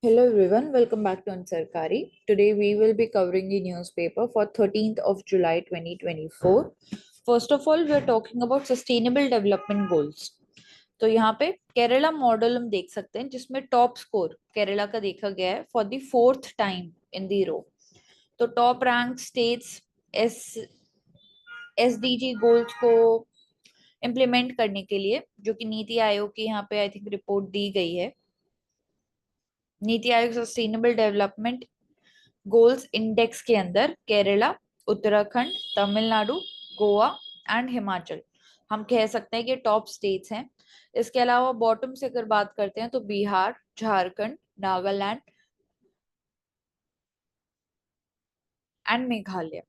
Hello everyone, welcome back to Ansarkari. Today we will be covering the newspaper for 13th of July 2024. First of all, we are talking about sustainable development goals. तो यहाँ पे Kerala model हम देख सकते हैं जिसमें top score Kerala का देखा गया है for the fourth time in the row. तो top rank states S SDG goals को इम्प्लीमेंट करने के लिए, जो कि नीति आयोग की यहाँ पे आई थिंक रिपोर्ट दी गई है। NITI Aayog sustainable development goals index के अंदर केरला, उत्तराखंड, तमिलनाडु, गोवा एंड हिमाचल हम कह सकते हैं कि टॉप स्टेट्स हैं। इसके अलावा बॉटम से अगर बात करते हैं तो बिहार, झारखंड, नागालैंड एंड मेघालय।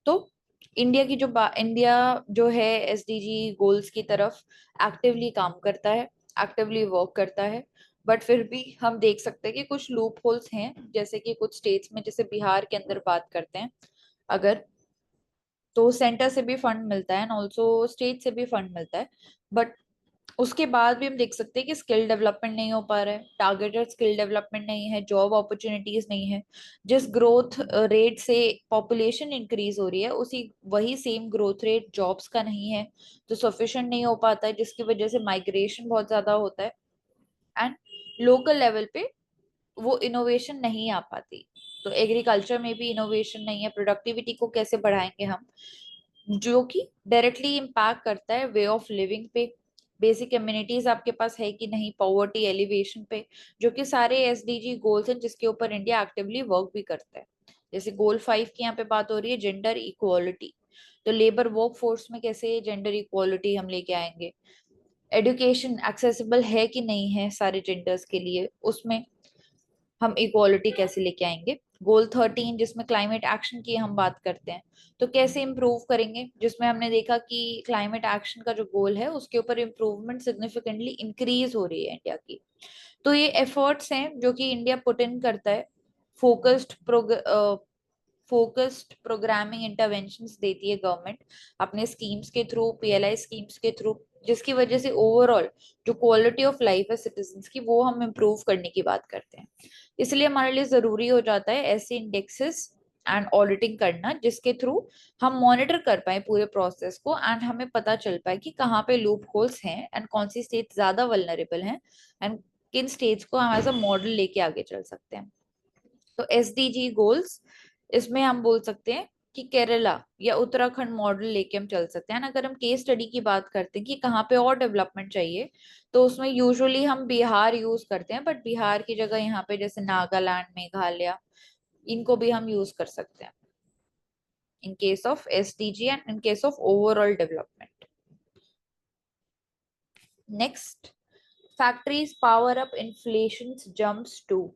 तो इंडिया जो है एसडीजी गोल्स की तरफ एक्टिवली काम करता है, एक्टिवली वर्क करता है। बट फिर भी हम देख सकते हैं कि कुछ लूप होल्स हैं, जैसे कि कुछ स्टेट्स में, जैसे बिहार के अंदर बात करते हैं अगर, तो सेंटर से भी फंड मिलता है एंड ऑल्सो स्टेट से भी फंड मिलता है। बट उसके बाद भी हम देख सकते हैं कि स्किल डेवलपमेंट नहीं हो पा रहा है, टारगेटेड स्किल डेवलपमेंट नहीं है, जॉब अपॉर्चुनिटीज नहीं है। जिस ग्रोथ रेट से पॉपुलेशन इंक्रीज हो रही है, उसी वही सेम ग्रोथ रेट जॉब्स का नहीं है, तो सफिशिएंट नहीं हो पाता है, जिसकी वजह से माइग्रेशन बहुत ज्यादा होता है एंड लोकल लेवल पे वो इनोवेशन नहीं आ पाती। तो एग्रीकल्चर में भी इनोवेशन नहीं है, प्रोडक्टिविटी को कैसे बढ़ाएंगे हम, जो कि डायरेक्टली इम्पैक्ट करता है वे ऑफ लिविंग पे, बेसिक कम्युनिटीज आपके पास है कि नहीं, पॉवर्टी एलिवेशन पे, जो कि सारे एसडीजी गोल्स हैं जिसके ऊपर इंडिया एक्टिवली वर्क भी करता है। जैसे गोल 5 की यहाँ पे बात हो रही है जेंडर इक्वालिटी, तो लेबर वर्क फोर्स में कैसे जेंडर इक्वालिटी हम लेके आएंगे, एजुकेशन एक्सेसिबल है कि नहीं है सारे जेंडर्स के लिए, उसमें हम इक्वालिटी कैसे लेके आएंगे। गोल 13 जिसमें क्लाइमेट एक्शन की हम बात करते हैं, तो कैसे इम्प्रूव करेंगे, जिसमें हमने देखा कि क्लाइमेट एक्शन का जो गोल है उसके ऊपर इम्प्रूवमेंट सिग्निफिकेंटली इंक्रीज हो रही है इंडिया की। तो ये एफर्ट्स हैं जो कि इंडिया पुट इन करता है, फोकस्ड फोकस्ड प्रोग्रामिंग इंटरवेंशंस देती है गवर्नमेंट अपने स्कीम्स के थ्रू, पीएलआई स्कीम्स के थ्रू, जिसकी वजह से ओवरऑल जो क्वालिटी ऑफ लाइफ है सिटीजन्स की, वो हम इम्प्रूव करने की बात करते हैं। इसलिए हमारे लिए जरूरी हो जाता है ऐसे इंडेक्सेस एंड ऑडिटिंग करना, जिसके थ्रू हम मॉनिटर कर पाए पूरे प्रोसेस को एंड हमें पता चल पाए कि कहाँ पे लूप होल्स हैं एंड कौन सी स्टेट ज्यादा वल्नरेबल हैं एंड किन स्टेट्स को हम एज अ मॉडल लेके आगे चल सकते हैं। तो एसडीजी गोल्स, इसमें हम बोल सकते हैं कि केरला या उत्तराखंड मॉडल लेके हम चल सकते हैं। अगर हम केस स्टडी की बात करते हैं कि कहाँ पे और डेवलपमेंट चाहिए, तो उसमें यूजुअली हम बिहार यूज करते हैं, बट बिहार की जगह यहाँ पे जैसे नागालैंड, मेघालय, इनको भी हम यूज कर सकते हैं in case of SDG and in case of overall development. Next, factories power up, inflation jumps to.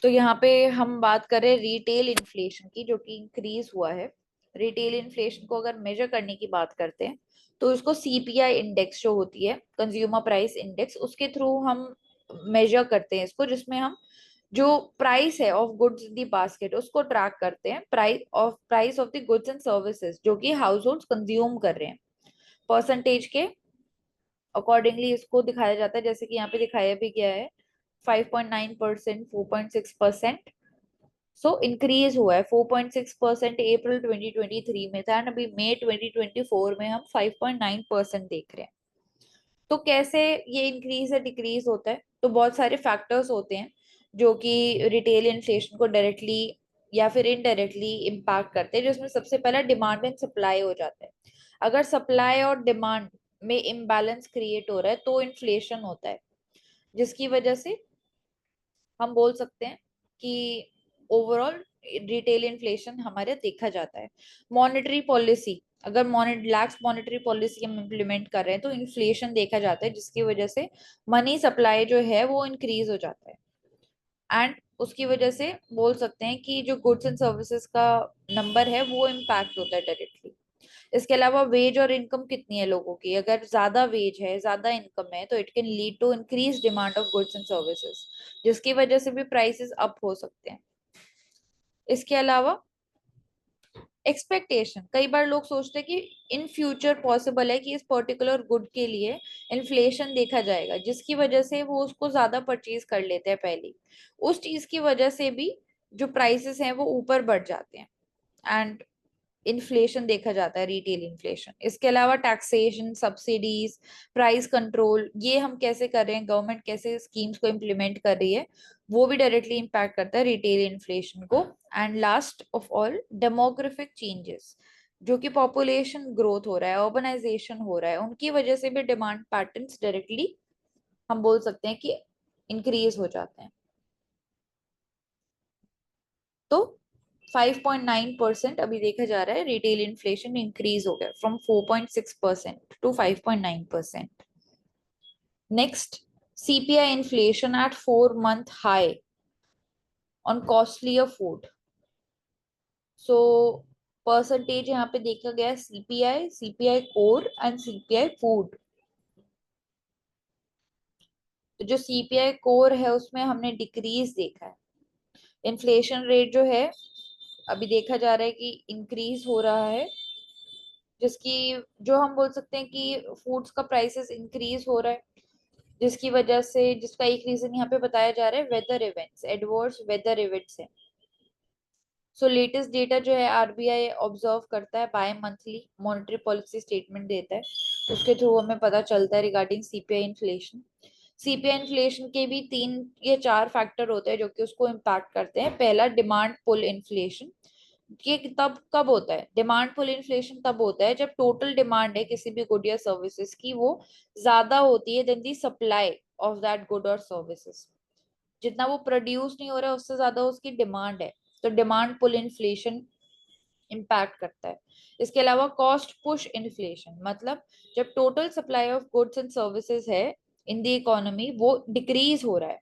तो यहाँ पे हम बात करें रिटेल इन्फ्लेशन की, जो कि इंक्रीज हुआ है। रिटेल इन्फ्लेशन को अगर मेजर करने की बात करते हैं, तो इसको सीपीआई इंडेक्स जो होती है, कंज्यूमर प्राइस इंडेक्स, उसके थ्रू हम मेजर करते हैं इसको, जिसमें हम जो प्राइस है of goods in the basket उसको ट्रैक करते हैं, price of the goods and services जो कि हाउस होल्ड कंज्यूम कर रहे हैं, परसेंटेज के अकॉर्डिंगली इसको दिखाया जाता है, जैसे कि यहाँ पे दिखाया भी गया है 5.9%, 4.6%। सो इंक्रीज हुआ है, 4.6% अप्रैल 2023 में था एंड अभी मई 2024 में हम 5.9% देख रहे हैं। तो कैसे ये इंक्रीज या डिक्रीज होता है, तो बहुत सारे फैक्टर्स होते हैं जो कि रिटेल इन्फ्लेशन को डायरेक्टली या फिर इनडायरेक्टली इम्पैक्ट करते हैं, जिसमें सबसे पहला डिमांड एंड सप्लाई हो जाता है। अगर सप्लाई और डिमांड में इम्बैलेंस क्रिएट हो रहा है तो इन्फ्लेशन होता है, जिसकी वजह से हम बोल सकते हैं कि ओवरऑल रिटेल इन्फ्लेशन हमारे देखा जाता है। मॉनेटरी पॉलिसी, अगर लैक्स मॉनेटरी पॉलिसी हम इम्प्लीमेंट कर रहे हैं तो इन्फ्लेशन देखा जाता है, जिसकी वजह से मनी सप्लाई जो है वो इंक्रीज हो जाता है एंड उसकी वजह से बोल सकते हैं कि जो गुड्स एंड सर्विसेज का नंबर है वो इम्पैक्ट होता है डायरेक्टली। इसके अलावा वेज और इनकम कितनी है लोगों की, अगर ज्यादा वेज है, ज्यादा इनकम है, तो it can lead to increase demand of goods and services, जिसकी वजह से भी प्राइसेस अप हो सकते हैं। इसके अलावा एक्सपेक्टेशन, कई बार लोग सोचते हैं कि इन फ्यूचर पॉसिबल है कि इस पर्टिकुलर गुड के लिए इन्फ्लेशन देखा जाएगा, जिसकी वजह से वो उसको ज्यादा परचेज कर लेते हैं पहले, उस चीज की वजह से भी जो प्राइसेस हैं वो ऊपर बढ़ जाते हैं, एंड इन्फ्लेशन देखा जाता है, रिटेल इन्फ्लेशन। इसके अलावा टैक्सेशन, सब्सिडीज, प्राइस कंट्रोल, ये हम कैसे कर रहे हैं, गवर्नमेंट कैसे स्कीम्स को इम्प्लीमेंट कर रही है, वो भी डायरेक्टली इम्पैक्ट करता है रिटेल इन्फ्लेशन को। And last of all, demographic changes, जो कि पॉपुलेशन ग्रोथ हो रहा है, अर्बनाइजेशन हो रहा है, उनकी वजह से भी डिमांड पैटर्न्स डायरेक्टली हम बोल सकते हैं कि इंक्रीज हो जाते हैं। तो 5.9% अभी देखा जा रहा है, रिटेल इन्फ्लेशन इंक्रीज हो गया from 4.6% to 5.9%। Next, CPI inflation at 4 month high on costlier food. So percentage यहाँ पे देखा गया, CPI, CPI core and CPI food. तो जो सीपीआई कोर है उसमें हमने डिक्रीज देखा है। इन्फ्लेशन रेट जो है अभी देखा जा रहा है कि इंक्रीज हो रहा है, जिसकी जो हम बोल सकते हैं कि फूड्स का प्राइसेस इंक्रीज हो रहा है, जिसकी वजह से, जिसका एक रीजन यहाँ पे बताया जा रहा है weather events, adverse weather events है। सो लेटेस्ट डेटा जो है आरबीआई ऑब्जर्व करता है, bimonthly monetary policy statement देता है, उसके थ्रू हमें पता चलता है regarding CPI inflation. CPI inflation के भी 3 या 4 फैक्टर होते हैं जो कि उसको इम्पैक्ट करते हैं। पहला, डिमांड पुल इन्फ्लेशन। ये तब कब होता है, डिमांड पुल इन्फ्लेशन तब होता है जब टोटल डिमांड है किसी भी गुड या सर्विसेज की, वो ज्यादा होती है then the supply of that good और सर्विसेज। जितना वो प्रोड्यूस नहीं हो रहा है उससे ज्यादा उसकी डिमांड है, तो डिमांड पुल इन्फ्लेशन इम्पैक्ट करता है। इसके अलावा कॉस्ट पुश इन्फ्लेशन, मतलब जब total supply of goods and services है इन द इकोनॉमी वो डिक्रीज हो रहा है।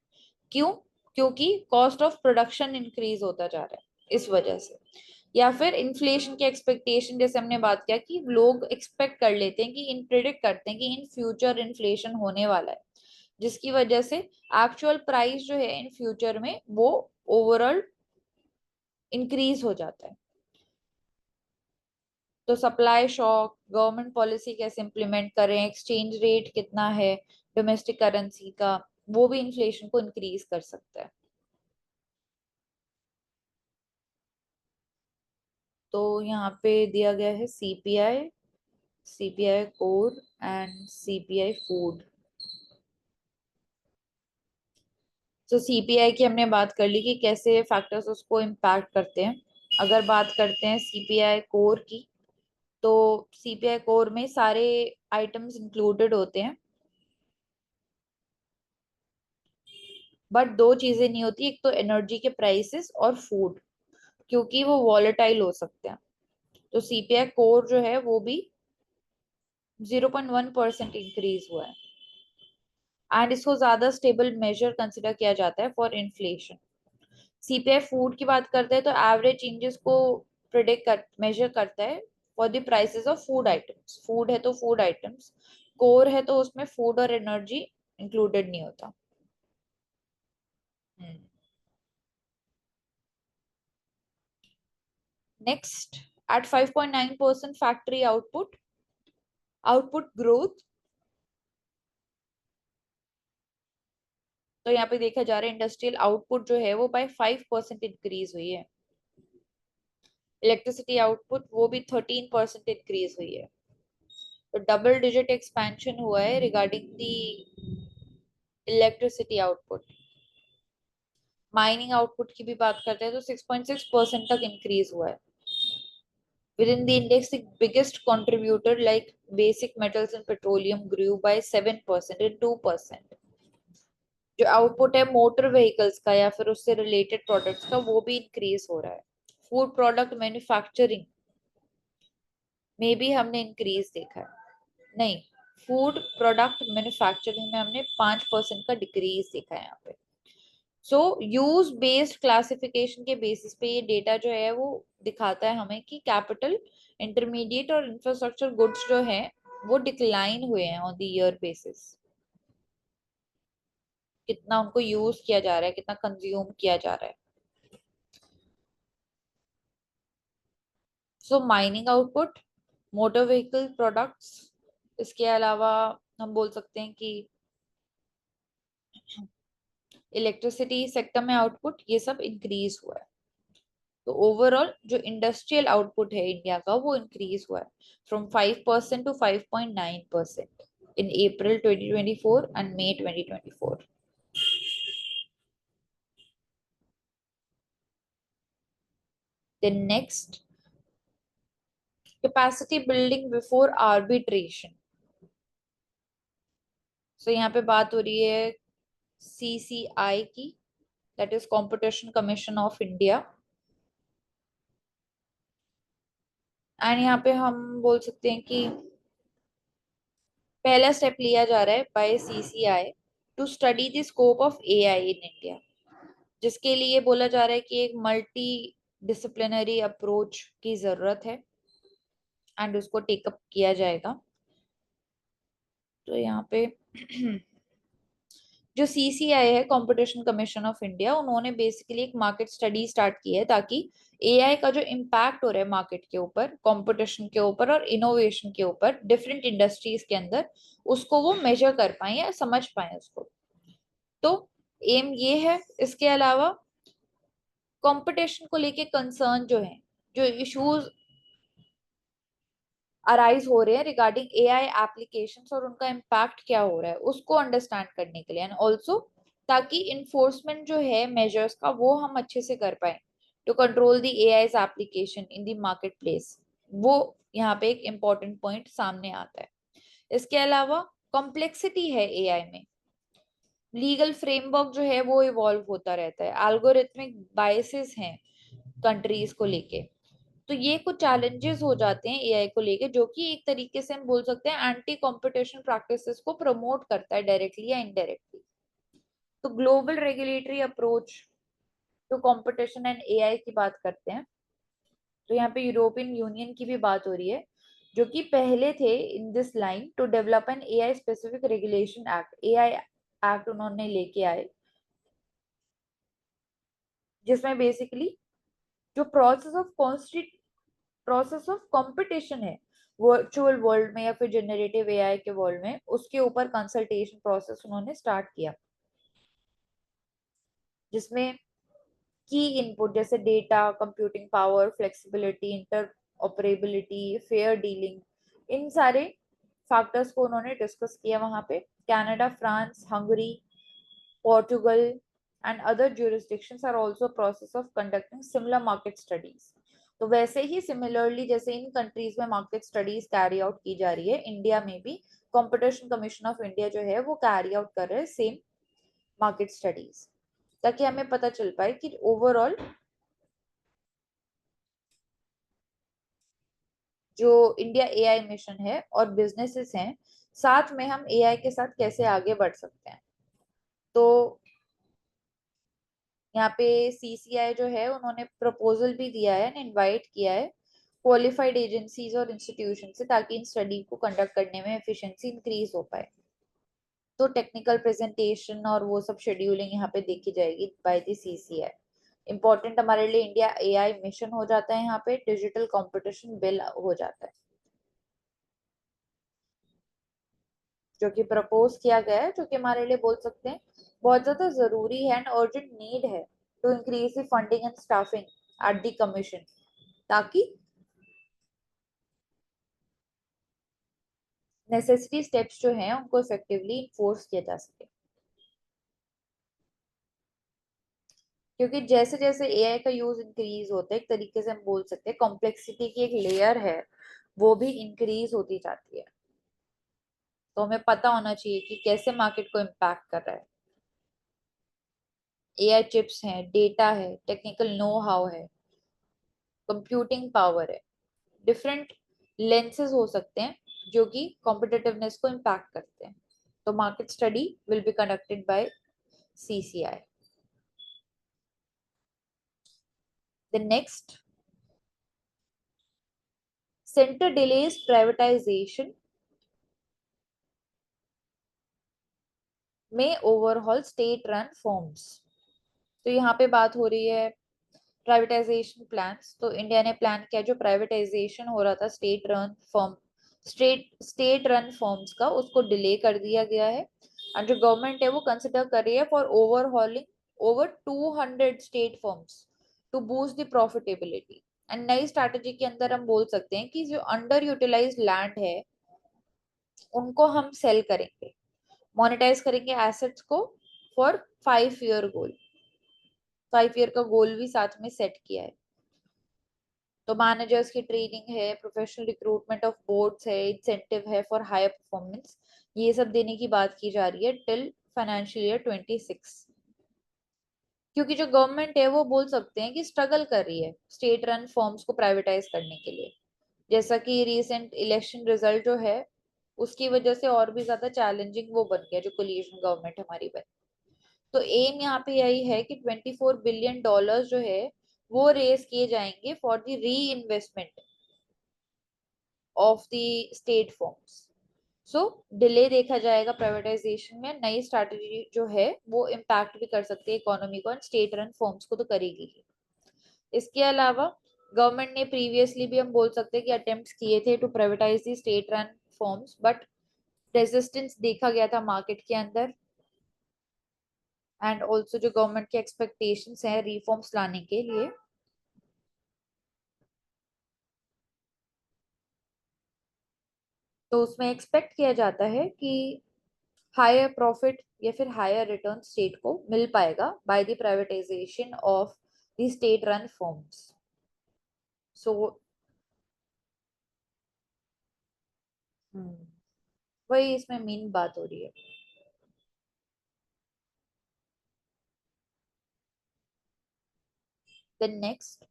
क्यों? क्योंकि कॉस्ट ऑफ प्रोडक्शन इंक्रीज होता जा रहा है इस वजह से। या फिर इन्फ्लेशन के एक्सपेक्टेशन, जैसे हमने बात किया कि लोग एक्सपेक्ट कर लेते हैं कि इन प्रिडिक्ट करते हैं कि इन फ्यूचर इन्फ्लेशन होने वाला है, जिसकी वजह से एक्चुअल प्राइस जो है इन फ्यूचर में वो ओवरऑल इंक्रीज हो जाता है। तो सप्लाई शॉक, गवर्नमेंट पॉलिसी कैसे इंप्लीमेंट करें, एक्सचेंज रेट कितना है डोमेस्टिक करेंसी का, वो भी इन्फ्लेशन को इंक्रीज कर सकता है। तो यहाँ पे दिया गया है CPI, CPI core and CPI food. तो सीपीआई की हमने बात कर ली कि कैसे फैक्टर्स उसको इम्पैक्ट करते हैं। अगर बात करते हैं सीपीआई कोर की, तो सीपीआई कोर में सारे आइटम्स इंक्लूडेड होते हैं, बट 2 चीजें नहीं होती, एक तो एनर्जी के प्राइसेस और फूड, क्योंकि वो वॉलेटाइल हो सकते हैं। तो सीपीआई कोर जो है वो भी 0.1% इंक्रीज हुआ है, एंड इसको ज्यादा स्टेबल मेजर कंसिडर किया जाता है फॉर इन्फ्लेशन। सीपीआई फूड की बात करते हैं तो एवरेज चेंजेस को प्रिडिक्ट कर मेजर करता है for the prices of food items. Food है तो फूड आइटम्स, कोर है तो उसमें फूड और एनर्जी इंक्लूडेड नहीं होता। Next, at 5.9% factory output, output growth. तो यहाँ पे देखा जा रहा है इंडस्ट्रियल आउटपुट जो है वो बाय 5% इंक्रीज हुई है। इलेक्ट्रिसिटी आउटपुट वो भी 13% इंक्रीज हुई है। तो डबल डिजिट एक्सपेंशन हुआ है regarding the electricity output. Mining output की भी बात करते हैं तो 6.6% तक इंक्रीज हुआ है। Within the index, the biggest contributor like basic metals and petroleum grew by 7% and 2%। जो आउटपुट है मोटर व्हीकल्स का या फिर उससे रिलेटेड प्रोडक्ट्स का वो भी इंक्रीज हो रहा है। फूड प्रोडक्ट मैन्युफैक्चरिंग में भी हमने इंक्रीज देखा है, नहीं, फूड प्रोडक्ट मैन्युफैक्चरिंग में हमने 5% का डिक्रीज देखा है यहाँ पे। सो यूज बेस्ड क्लासिफिकेशन के बेसिस पे ये डेटा जो है वो दिखाता है हमें कि कैपिटल, इंटरमीडिएट और इंफ्रास्ट्रक्चर गुड्स जो है वो डिक्लाइन हुए हैं ऑन द ईयर बेसिस। कितना उनको यूज किया जा रहा है, कितना कंज्यूम किया जा रहा है। So mining output, motor vehicle products, इसके अलावा हम बोल सकते हैं कि इलेक्ट्रिसिटी सेक्टर में आउटपुट, ये सब इंक्रीज हुआ है। तो ओवरऑल जो इंडस्ट्रियल आउटपुट है इंडिया का वो इंक्रीज हुआ है from 5% to 5.9% in April 2024 and May 2024. Then next, capacity building before arbitration. So यहाँ पे बात हो रही है CCI की, that is Competition Commission of India. And यहाँ पे हम बोल सकते हैं कि पहला स्टेप लिया जा रहा है by CCI to study the scope of AI in India, जिसके लिए बोला जा रहा है कि एक मल्टी डिसिप्लिनरी अप्रोच की जरूरत है एंड उसको टेकअप किया जाएगा। तो यहाँ पे जो CCI है, कंपटीशन कमीशन ऑफ इंडिया, उन्होंने बेसिकली एक मार्केट स्टडी स्टार्ट की है ताकि AI का जो इम्पैक्ट हो रहा है मार्केट के ऊपर, कंपटीशन के ऊपर और इनोवेशन के ऊपर डिफरेंट इंडस्ट्रीज के अंदर, उसको वो मेजर कर पाए या समझ पाए उसको। तो एम ये है। इसके अलावा कंपटीशन को लेके कंसर्न जो है, जो इश्यूज अराइज हो रहे हैं रिगार्डिंग AI एप्लीकेशंस और उनका इम्पैक्ट क्या हो रहा है, उसको अंडरस्टैंड करने के लिए, एंड ऑल्सो ताकि इन्फोर्समेंट जो है मेजर्स का वो हम अच्छे से कर पाए to control the AI's application in the market place. वो यहाँ पे एक इम्पोर्टेंट पॉइंट सामने आता है। इसके अलावा कॉम्प्लेक्सिटी है AI में, लीगल फ्रेमवर्क जो है वो इवॉल्व होता रहता है, एल्गोरिथमिक बायसेस हैं कंट्रीज को लेके। तो ये कुछ चैलेंजेस हो जाते हैं AI को लेके, जो कि एक तरीके से हम बोल सकते हैं एंटी कंपटीशन प्रैक्टिसेस को प्रमोट करता है डायरेक्टली या इनडायरेक्टली। तो global regulatory approach to competition and AI की बात करते हैं, तो यहाँ पे यूरोपियन यूनियन की भी बात हो रही है, जो कि पहले थे in this line to develop an AI specific regulation act. AI act उन्होंने लेके आए, जिसमें बेसिकली जो प्रोसेस ऑफ कंपटीशन है वर्चुअल वर्ल्ड में या फिर जनरेटिव AI के वर्ल्ड में, उसके ऊपर कंसल्टेशन प्रोसेस उन्होंने स्टार्ट किया, जिसमें की इनपुट जैसे data, computing power, flexibility, interoperability, fair dealing, इन सारे फैक्टर्स को उन्होंने डिस्कस किया वहां पे। Canada, France, Hungary, Portugal and other jurisdictions are also process of conducting similar market studies। तो वैसे ही सिमिलरली जैसे इन कंट्रीज में मार्केट स्टडीज कैरी आउट की जा रही है, इंडिया में भी कंपटीशन कमीशन ऑफ इंडिया जो है वो कैरी आउट कर रहे हैं सेम मार्केट स्टडीज, ताकि हमें पता चल पाए कि ओवरऑल जो इंडिया AI मिशन है और बिजनेसेस हैं, साथ में हम AI के साथ कैसे आगे बढ़ सकते हैं। तो यहाँ पे CCI जो है उन्होंने प्रपोजल भी दिया है, इनवाइट किया है क्वालिफाइड एजेंसीज और इंस्टीट्यूशन से, ताकि इन स्टडी को कंडक्ट करने में एफिशिएंसी इंक्रीज हो पाए। तो टेक्निकल प्रेजेंटेशन और वो सब शेड्यूलिंग यहाँ पे देखी जाएगी बाय द CCI। इम्पोर्टेंट हमारे लिए इंडिया AI मिशन हो जाता है, यहाँ पे डिजिटल कंपटीशन बिल हो जाता है, जो कि प्रपोज किया गया है, जो कि हमारे लिए बोल सकते हैं बहुत ज्यादा जरूरी है एंड अर्जेंट नीड है to increase the funding and staffing at the commission, ताकि नेसेसरी स्टेप्स जो हैं उनको इफेक्टिवली इन्फोर्स किया जा सके। क्योंकि जैसे जैसे AI का यूज इंक्रीज होता है, एक तरीके से हम बोल सकते हैं कॉम्प्लेक्सिटी की एक लेयर है वो भी इंक्रीज होती जाती है। तो हमें पता होना चाहिए कि कैसे मार्केट को इम्पैक्ट कर रहा है। AI चिप्स हैं, डेटा है, टेक्निकल नो हाउ है, कंप्यूटिंग पावर है, डिफरेंट लेंसेज हो सकते हैं जो कि कॉम्पिटिटिवनेस को इम्पैक्ट करते हैं। तो market study will be conducted by CCI। The next, center delays privatization में ओवरऑल स्टेट रन फॉर्म्स। तो यहाँ पे बात हो रही है प्राइवेटाइजेशन प्लान्स, तो इंडिया ने प्लान किया जो प्राइवेटाइजेशन हो रहा था स्टेट रन फर्म्स का, उसको डिले कर दिया गया है। और जो गवर्नमेंट है वो कंसिडर कर रही है for overhauling over 200 state firms to boost the profitability. And नई स्ट्रैटेजी के अंदर हम बोल सकते हैं कि जो अंडर यूटिलाइज लैंड है उनको हम सेल करेंगे, मोनेटाइज करेंगे एसेट्स को फॉर 5 ईयर गोल। 5 ईयर का गोल भी साथ में सेट किया है। तो मैनेजर्स की ट्रेनिंग है, प्रोफेशनल रिक्रूटमेंट ऑफ बोर्ड्स है, इंसेंटिव है फॉर हायर परफॉर्मेंस, ये सब देने की बात की जा रही है टिल फाइनेंशियल ईयर 26। क्योंकि जो गवर्नमेंट है वो बोल सकते हैं कि स्ट्रगल कर रही है स्टेट रन फॉर्म्स को प्राइवेटाइज करने के लिए, जैसा कि रिसेंट इलेक्शन रिजल्ट जो है उसकी वजह से और भी ज्यादा चैलेंजिंग वो बन गया जो कोलिशन गवर्नमेंट हमारी बनी। तो एम यहाँ पे यही है कि $24 बिलियन जो है वो रेस किए जाएंगे फॉर द री investment of the state forms. So delay देखा जाएगा प्राइवेटाइजेशन में। नई स्ट्रैटेजी जो है वो इम्पैक्ट भी कर सकती है इकोनॉमी को, स्टेट रन फॉर्म्स को तो करेगी ही। इसके अलावा गवर्नमेंट ने प्रीवियसली भी हम बोल सकते हैं कि अटेम्प्ट्स किए थे to privatise the state run firms, but resistance देखा गया था मार्केट के अंदर। एंड ऑल्सो जो गवर्नमेंट के एक्सपेक्टेशंस हैं रिफॉर्म्स लाने के लिए, तो उसमें एक्सपेक्ट किया जाता है कि हायर प्रॉफिट या फिर हायर रिटर्न स्टेट को मिल पाएगा by the privatisation of the state run firms. So वही इसमें मेन बात हो रही है। Then next,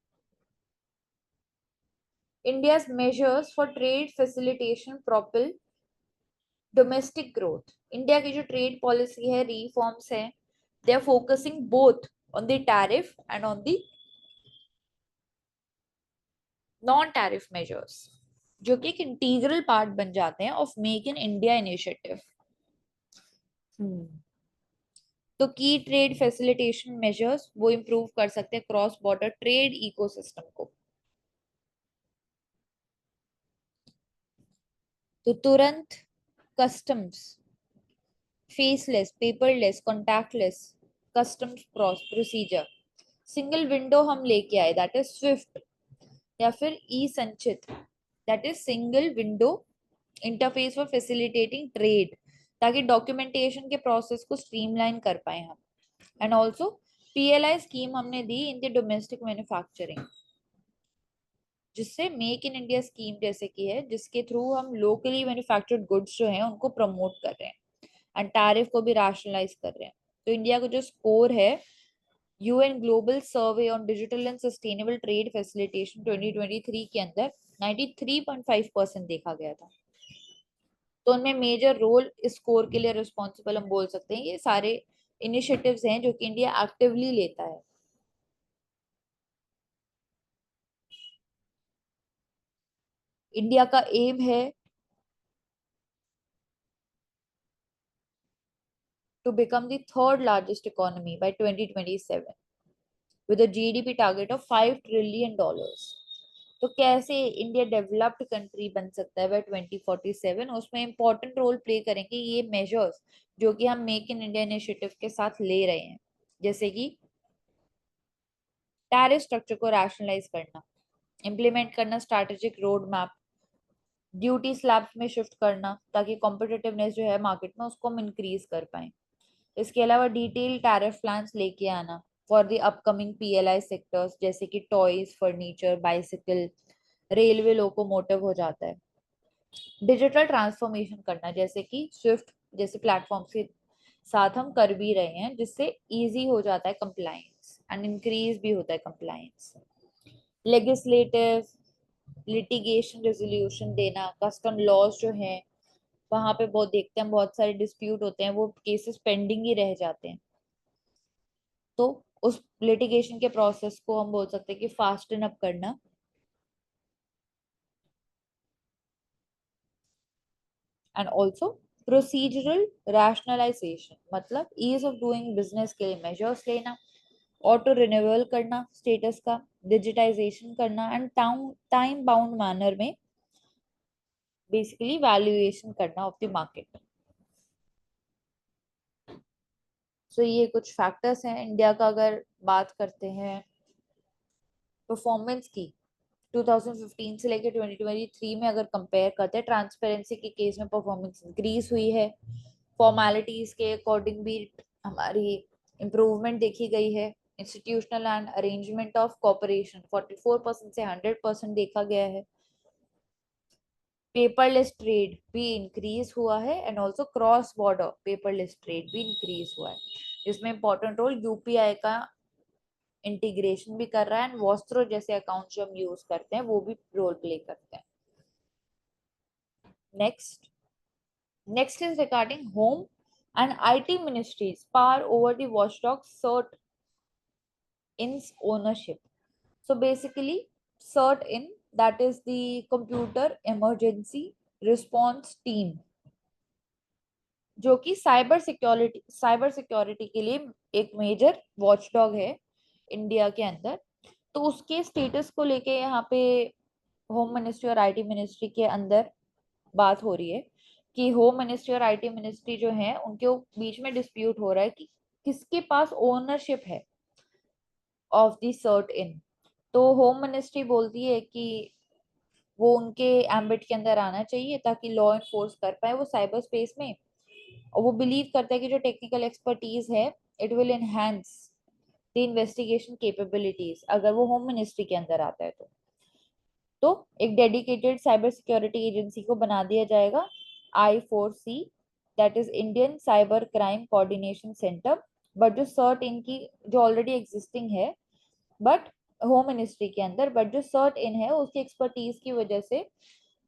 India's measures for trade facilitation propel domestic growth. India की जो ट्रेड पॉलिसी है, रिफॉर्म्स है, they are focusing both on the tariff and on the non tariff measures, जो कि एक इंटीग्रल पार्ट बन जाते हैं of make in India initiative. तो की ट्रेड फैसिलिटेशन मेजर्स वो इम्प्रूव कर सकते हैं क्रॉस बॉर्डर ट्रेड इकोसिस्टम को। तो तुरंत customs, faceless, paperless, contactless customs procedure, single window हम लेके आए, दैट इज स्विफ्ट, या फिर ई संचित, that is single window interface for facilitating trade, ताकि डॉक्यूमेंटेशन के प्रोसेस को स्ट्रीमलाइन कर पाए हम। एंड ऑल्सो पीएलआई स्कीम हमने दी इन द डोमेस्टिक मैन्युफैक्चरिंग, जिससे मेक इन इंडिया स्कीम जैसे की है, जिसके थ्रू हम लोकली मैन्युफैक्चर्ड गुड्स जो हैं उनको प्रमोट कर रहे हैं एंड टैरिफ को भी रैशनलाइज कर रहे हैं। तो इंडिया का जो स्कोर है UN global survey on digital and sustainable trade facilitation 2023 के अंदर 93.5% देखा गया था। तो उनमें मेजर रोल इस स्कोर के लिए रिस्पॉन्सिबल हम बोल सकते हैं ये सारे इनिशिएटिव्स हैं जो कि इंडिया एक्टिवली लेता है। इंडिया का एम है to become the third largest economy by 2027 with a GDP target of $5 trillion। तो कैसे इंडिया डेवलप्ड कंट्री बन सकता है बाय 2047, उसमें इंपॉर्टेंट रोल प्ले करेंगे ये मेजर्स जो कि हम मेक इन इंडिया इनिशिएटिव के साथ ले रहे हैं, जैसे कि टैरिफ स्ट्रक्चर को रैशनलाइज करना, इम्प्लीमेंट करना strategic road map, duty slabs में शिफ्ट करना ताकि कॉम्पिटिटिवनेस जो है मार्केट में उसको हम इंक्रीज कर पाए। इसके अलावा डिटेल टैरिफ प्लान्स लेके आना for the upcoming PLI sectors, जैसे कि toys, furniture, bicycle, railway, locomotive हो जाता है। डिजिटल ट्रांसफॉर्मेशन करना, जैसे कि स्विफ्ट जैसे प्लेटफॉर्म के साथ हम कर भी रहे हैं, जिससे इजी हो जाता है कंप्लायंस एंड इंक्रीज भी होता है कंप्लायंस। लेजिस्लेटिव लिटिगेशन रेजोल्यूशन देना, कस्टम लॉज जो हैं वहां पे बहुत देखते हैं बहुत सारे डिस्प्यूट होते हैं, वो केसेस पेंडिंग ही रह जाते हैं, तो उस लिटिगेशन के प्रोसेस को हम बोल सकते हैं कि फास्टन अप करना। एंड ऑल्सो प्रोसीजरल रैशनलाइजेशन, मतलब ईज ऑफ डूइंग बिजनेस के लिए मेजर्स लेना, ऑटो रिन्यूअल करना स्टेटस का, डिजिटाइजेशन करना एंड टाइम बाउंड मैनर में बेसिकली वैल्यूएशन करना ऑफ द मार्केट। सो ये कुछ फैक्टर्स हैं इंडिया का। अगर बात करते हैं परफॉर्मेंस की, 2015 से लेकर 2023 में अगर कंपेयर करते हैं, ट्रांसपेरेंसी के केस में परफॉर्मेंस इंक्रीज हुई है, फॉर्मेलिटीज के अकॉर्डिंग भी हमारी इम्प्रूवमेंट देखी गई है, institutional and arrangement of corporation 44% से 100% देखा गया है, पेपरलेस ट्रेड भी इंक्रीज हुआ है and also cross border paperless trade भी इंक्रीज हुआ है, जिसमें इंपॉर्टेंट रोल यूपीआई का इंटीग्रेशन भी कर रहा है एंड वॉस्त्रो जैसे अकाउंट जो हम यूज करते हैं वो भी रोल प्ले करते हैं। Next next is regarding home and IT ministries power over the watchdog CERT In ownership. So basically, CERT-IN, that is the Computer Emergency Response Team, जो कि साइबर सिक्योरिटी के लिए एक मेजर वॉचडॉग है India के अंदर। तो उसके स्टेटस को लेके यहाँ पे होम मिनिस्ट्री और आईटी मिनिस्ट्री के अंदर बात हो रही है कि होम मिनिस्ट्री और आईटी मिनिस्ट्री जो है उनके बीच में डिस्प्यूट हो रहा है कि किसके पास ओनरशिप है ऑफ द CERT-IN। तो होम मिनिस्ट्री बोलती है कि वो उनके एम्बिट के अंदर आना चाहिए ताकि लॉ एनफोर्स कर पाए वो साइबर स्पेस में, और वो बिलीव करता है कि जो टेक्निकल एक्सपर्टीज है it will enhance the investigation capabilities अगर वो होम मिनिस्ट्री के अंदर आता है। तो एक डेडिकेटेड साइबर सिक्योरिटी एजेंसी को बना दिया जाएगा, I4C, that is Indian cyber crime coordination centre. But जो सर्ट इनकी जो ऑलरेडी एग्जिस्टिंग है बट होम मिनिस्ट्री के अंदर, बट जो CERT-IN है उसकी एक्सपर्टीज की वजह से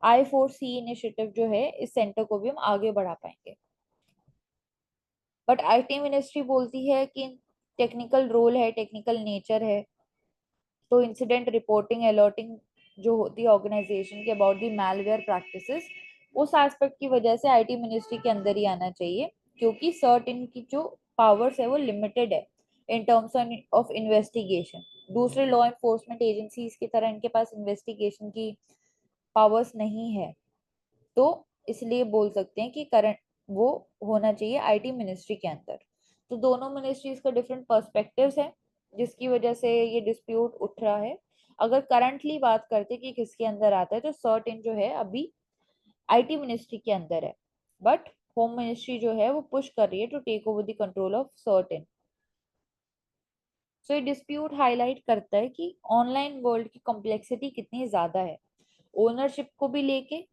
I4C इनिशिएटिव जो है इस सेंटर को भी हम आगे बढ़ा पाएंगे। बट आईटी मिनिस्ट्री बोलती है कि टेक्निकल रोल है, टेक्निकल नेचर है, तो इंसिडेंट रिपोर्टिंग अलर्टिंग जो होती है ऑर्गेनाइजेशन के अबाउट दी मैलवेयर प्रैक्टिसेस, उस एस्पेक्ट की वजह से आईटी मिनिस्ट्री के अंदर ही आना चाहिए, क्योंकि CERT-IN की जो पावर्स है वो लिमिटेड है इन टर्म्स ऑफ इन्वेस्टिगेशन। दूसरे लॉ एनफोर्समेंट एजेंसीज की तरह इनके पास इन्वेस्टिगेशन की पावर्स नहीं है। तो इसलिए बोल सकते हैं कि करंट वो होना चाहिए आईटी मिनिस्ट्री के अंदर। तो दोनों मिनिस्ट्रीज का डिफरेंट पर्सपेक्टिव्स है जिसकी वजह से ये डिस्प्यूट उठ रहा है। अगर करंटली बात करते कि किसके अंदर आता है तो CERT-IN जो है अभी आईटी मिनिस्ट्री के अंदर है, बट होम मिनिस्ट्री जो है वो पुश कर रही है to take over the control of CERT-IN। So ये डिस्प्यूट हाईलाइट करता है कि ऑनलाइन वर्ल्ड की कॉम्प्लेक्सिटी कितनी ज्यादा है, ओनरशिप को भी लेके,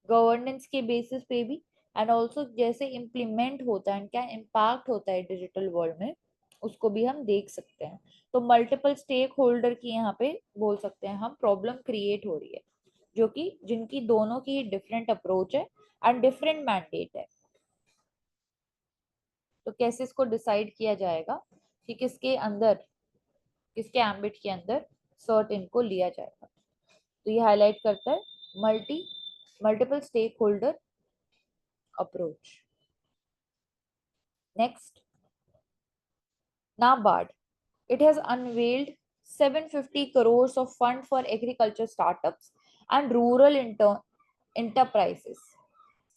गवर्नेंस के बेसिस पे भी, एंड ऑल्सो जैसे इम्प्लीमेंट होता है, क्या इम्पैक्ट होता है डिजिटल वर्ल्ड में, उसको भी हम देख सकते हैं। तो मल्टीपल स्टेक होल्डर की यहाँ पे बोल सकते हैं हम प्रॉब्लम क्रिएट हो रही है, जो कि जिनकी दोनों की डिफरेंट अप्रोच है एंड डिफरेंट मैंडेट है। तो कैसे इसको डिसाइड किया जाएगा कि किसके अंदर, किसके एम्बिट के अंदर CERT-IN को लिया जाएगा। तो ये हाईलाइट करता है multiple stake holder approach. Next, NABARD. It has unveiled 750 crores of fund for agriculture startups and rural enterprises.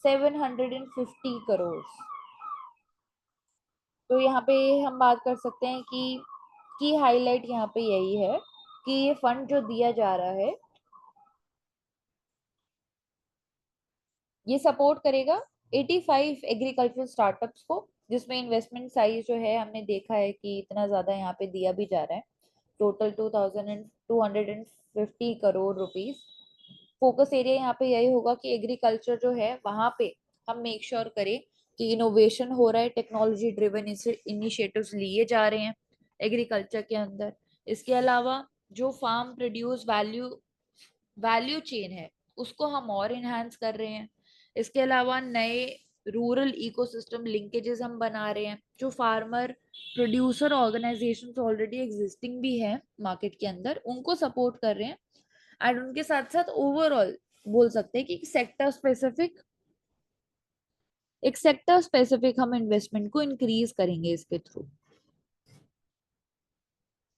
750 crores। तो यहाँ पे हम बात कर सकते हैं कि की हाईलाइट यहाँ पे यही है कि ये फंड जो दिया जा रहा है ये सपोर्ट करेगा 85 एग्रीकल्चरल स्टार्टअप्स को, जिसमें इन्वेस्टमेंट साइज जो है हमने देखा है कि इतना ज्यादा यहाँ पे दिया भी जा रहा है, total 2250 crore rupees. Focus area यहाँ पे यही होगा कि एग्रीकल्चर जो है वहां पे हम मेक श्योर करें कि इनोवेशन हो रहा है, टेक्नोलॉजी ड्रिवन इनिशिएटिव्स लिए जा रहे हैं एग्रीकल्चर के अंदर। इसके अलावा जो farm produce value value chain है उसको हम और इनहेंस कर रहे हैं। इसके अलावा नए रूरल इकोसिस्टम लिंकेजेस हम बना रहे हैं, जो farmer producer organisation already existing भी है मार्केट के अंदर उनको सपोर्ट कर रहे हैं। एंड उनके साथ साथ ओवरऑल बोल सकते हैं कि एक सेक्टर स्पेसिफिक हम इन्वेस्टमेंट को इंक्रीज करेंगे इसके थ्रू।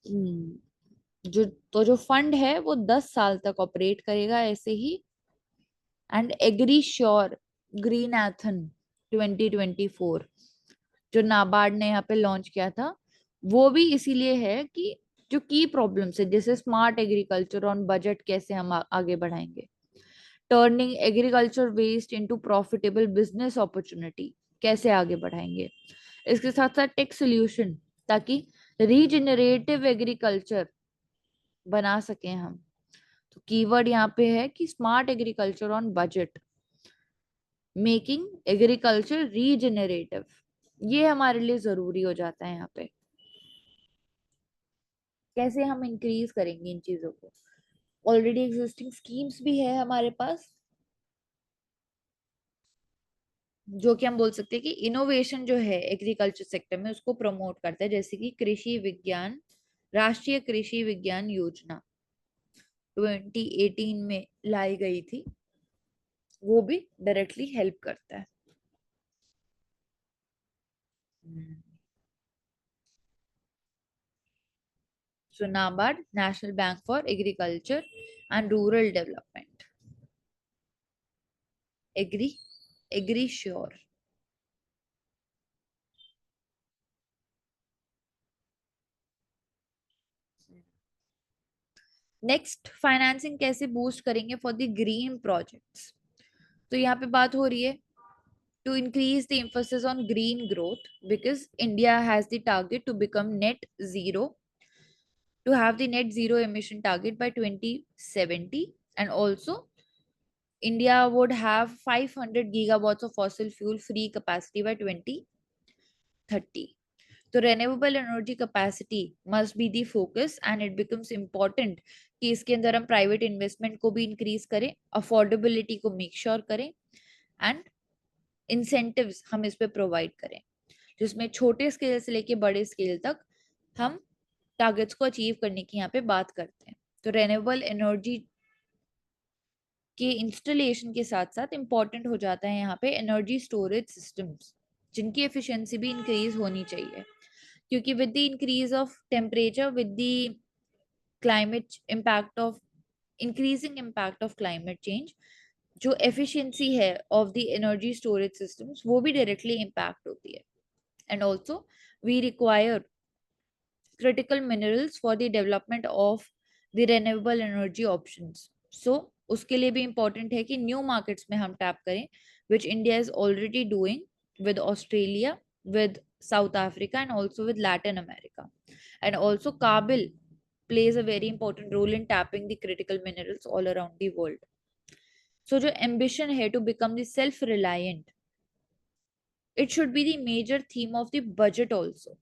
जो तो जो फंड है वो 10 साल तक ऑपरेट करेगा ऐसे ही। And AgriSure Greenathon 2024 जो नाबार्ड ने यहाँ पे लॉन्च किया था, वो भी इसीलिए है कि जो की प्रॉब्लम्स है जैसे स्मार्ट एग्रीकल्चर ऑन बजट कैसे हम आगे बढ़ाएंगे, turning agriculture waste into profitable business opportunity कैसे आगे बढ़ाएंगे, इसके साथ साथ टेक सोल्यूशन ताकि रीजेनरेटिव एग्रीकल्चर बना सकें हम। तो कीवर्ड यहाँ पे है कि smart agriculture on budget, making agriculture regenerative, ये हमारे लिए जरूरी हो जाता है यहाँ पे। कैसे हम इंक्रीज करेंगे इन चीजों को, ऑलरेडी एग्जिस्टिंग स्कीम्स भी है हमारे पास जो कि हम बोल सकते हैं कि इनोवेशन जो है एग्रीकल्चर सेक्टर में उसको प्रमोट करता है, जैसे कि कृषि विज्ञान, राष्ट्रीय कृषि विज्ञान योजना 2018 में लाई गई थी, वो भी डायरेक्टली हेल्प करता है। So NABARD, National Bank for Agriculture and Rural Development. Agree sure. Next, financing कैसे बूस्ट करेंगे फॉर द ग्रीन प्रोजेक्ट्स। तो यहाँ पे बात हो रही है to increase the emphasis on green growth because India has the target to become net zero, to have the net zero emission target by 2070, and also India would have 500 gigawatts of fossil fuel free capacity by 2030. तो renewable energy capacity must be the focus and it becomes important कि इसके अंदर हम private investment को भी increase करें, affordability को make sure करें एंड इंसेंटिव्स हम इस पे प्रोवाइड करें, जिसमें छोटे स्केल से लेके बड़े स्केल तक हम टारगेट्स को अचीव करने की यहाँ पे बात करते हैं। तो रेन्यूएबल एनर्जी के इंस्टॉलेशन के साथ साथ इंपॉर्टेंट हो जाता है यहाँ पे एनर्जी स्टोरेज सिस्टम्स, जिनकी एफिशिएंसी भी इंक्रीज होनी चाहिए, क्योंकि with the increase of temperature, with the climate impact of increasing impact of climate change, जो एफिशिएंसी है of the energy storage systems वो भी डायरेक्टली इम्पैक्ट होती है। And also we require critical minerals for the development of the renewable energy options. So उसके लिए भी important है कि new markets में हम tap करें, which India is already doing with Australia, with South Africa and also with Latin America. And also Kabil plays a very important role in tapping the critical minerals all around the world. So जो ambition है to become the self-reliant, it should be the major theme of the budget also.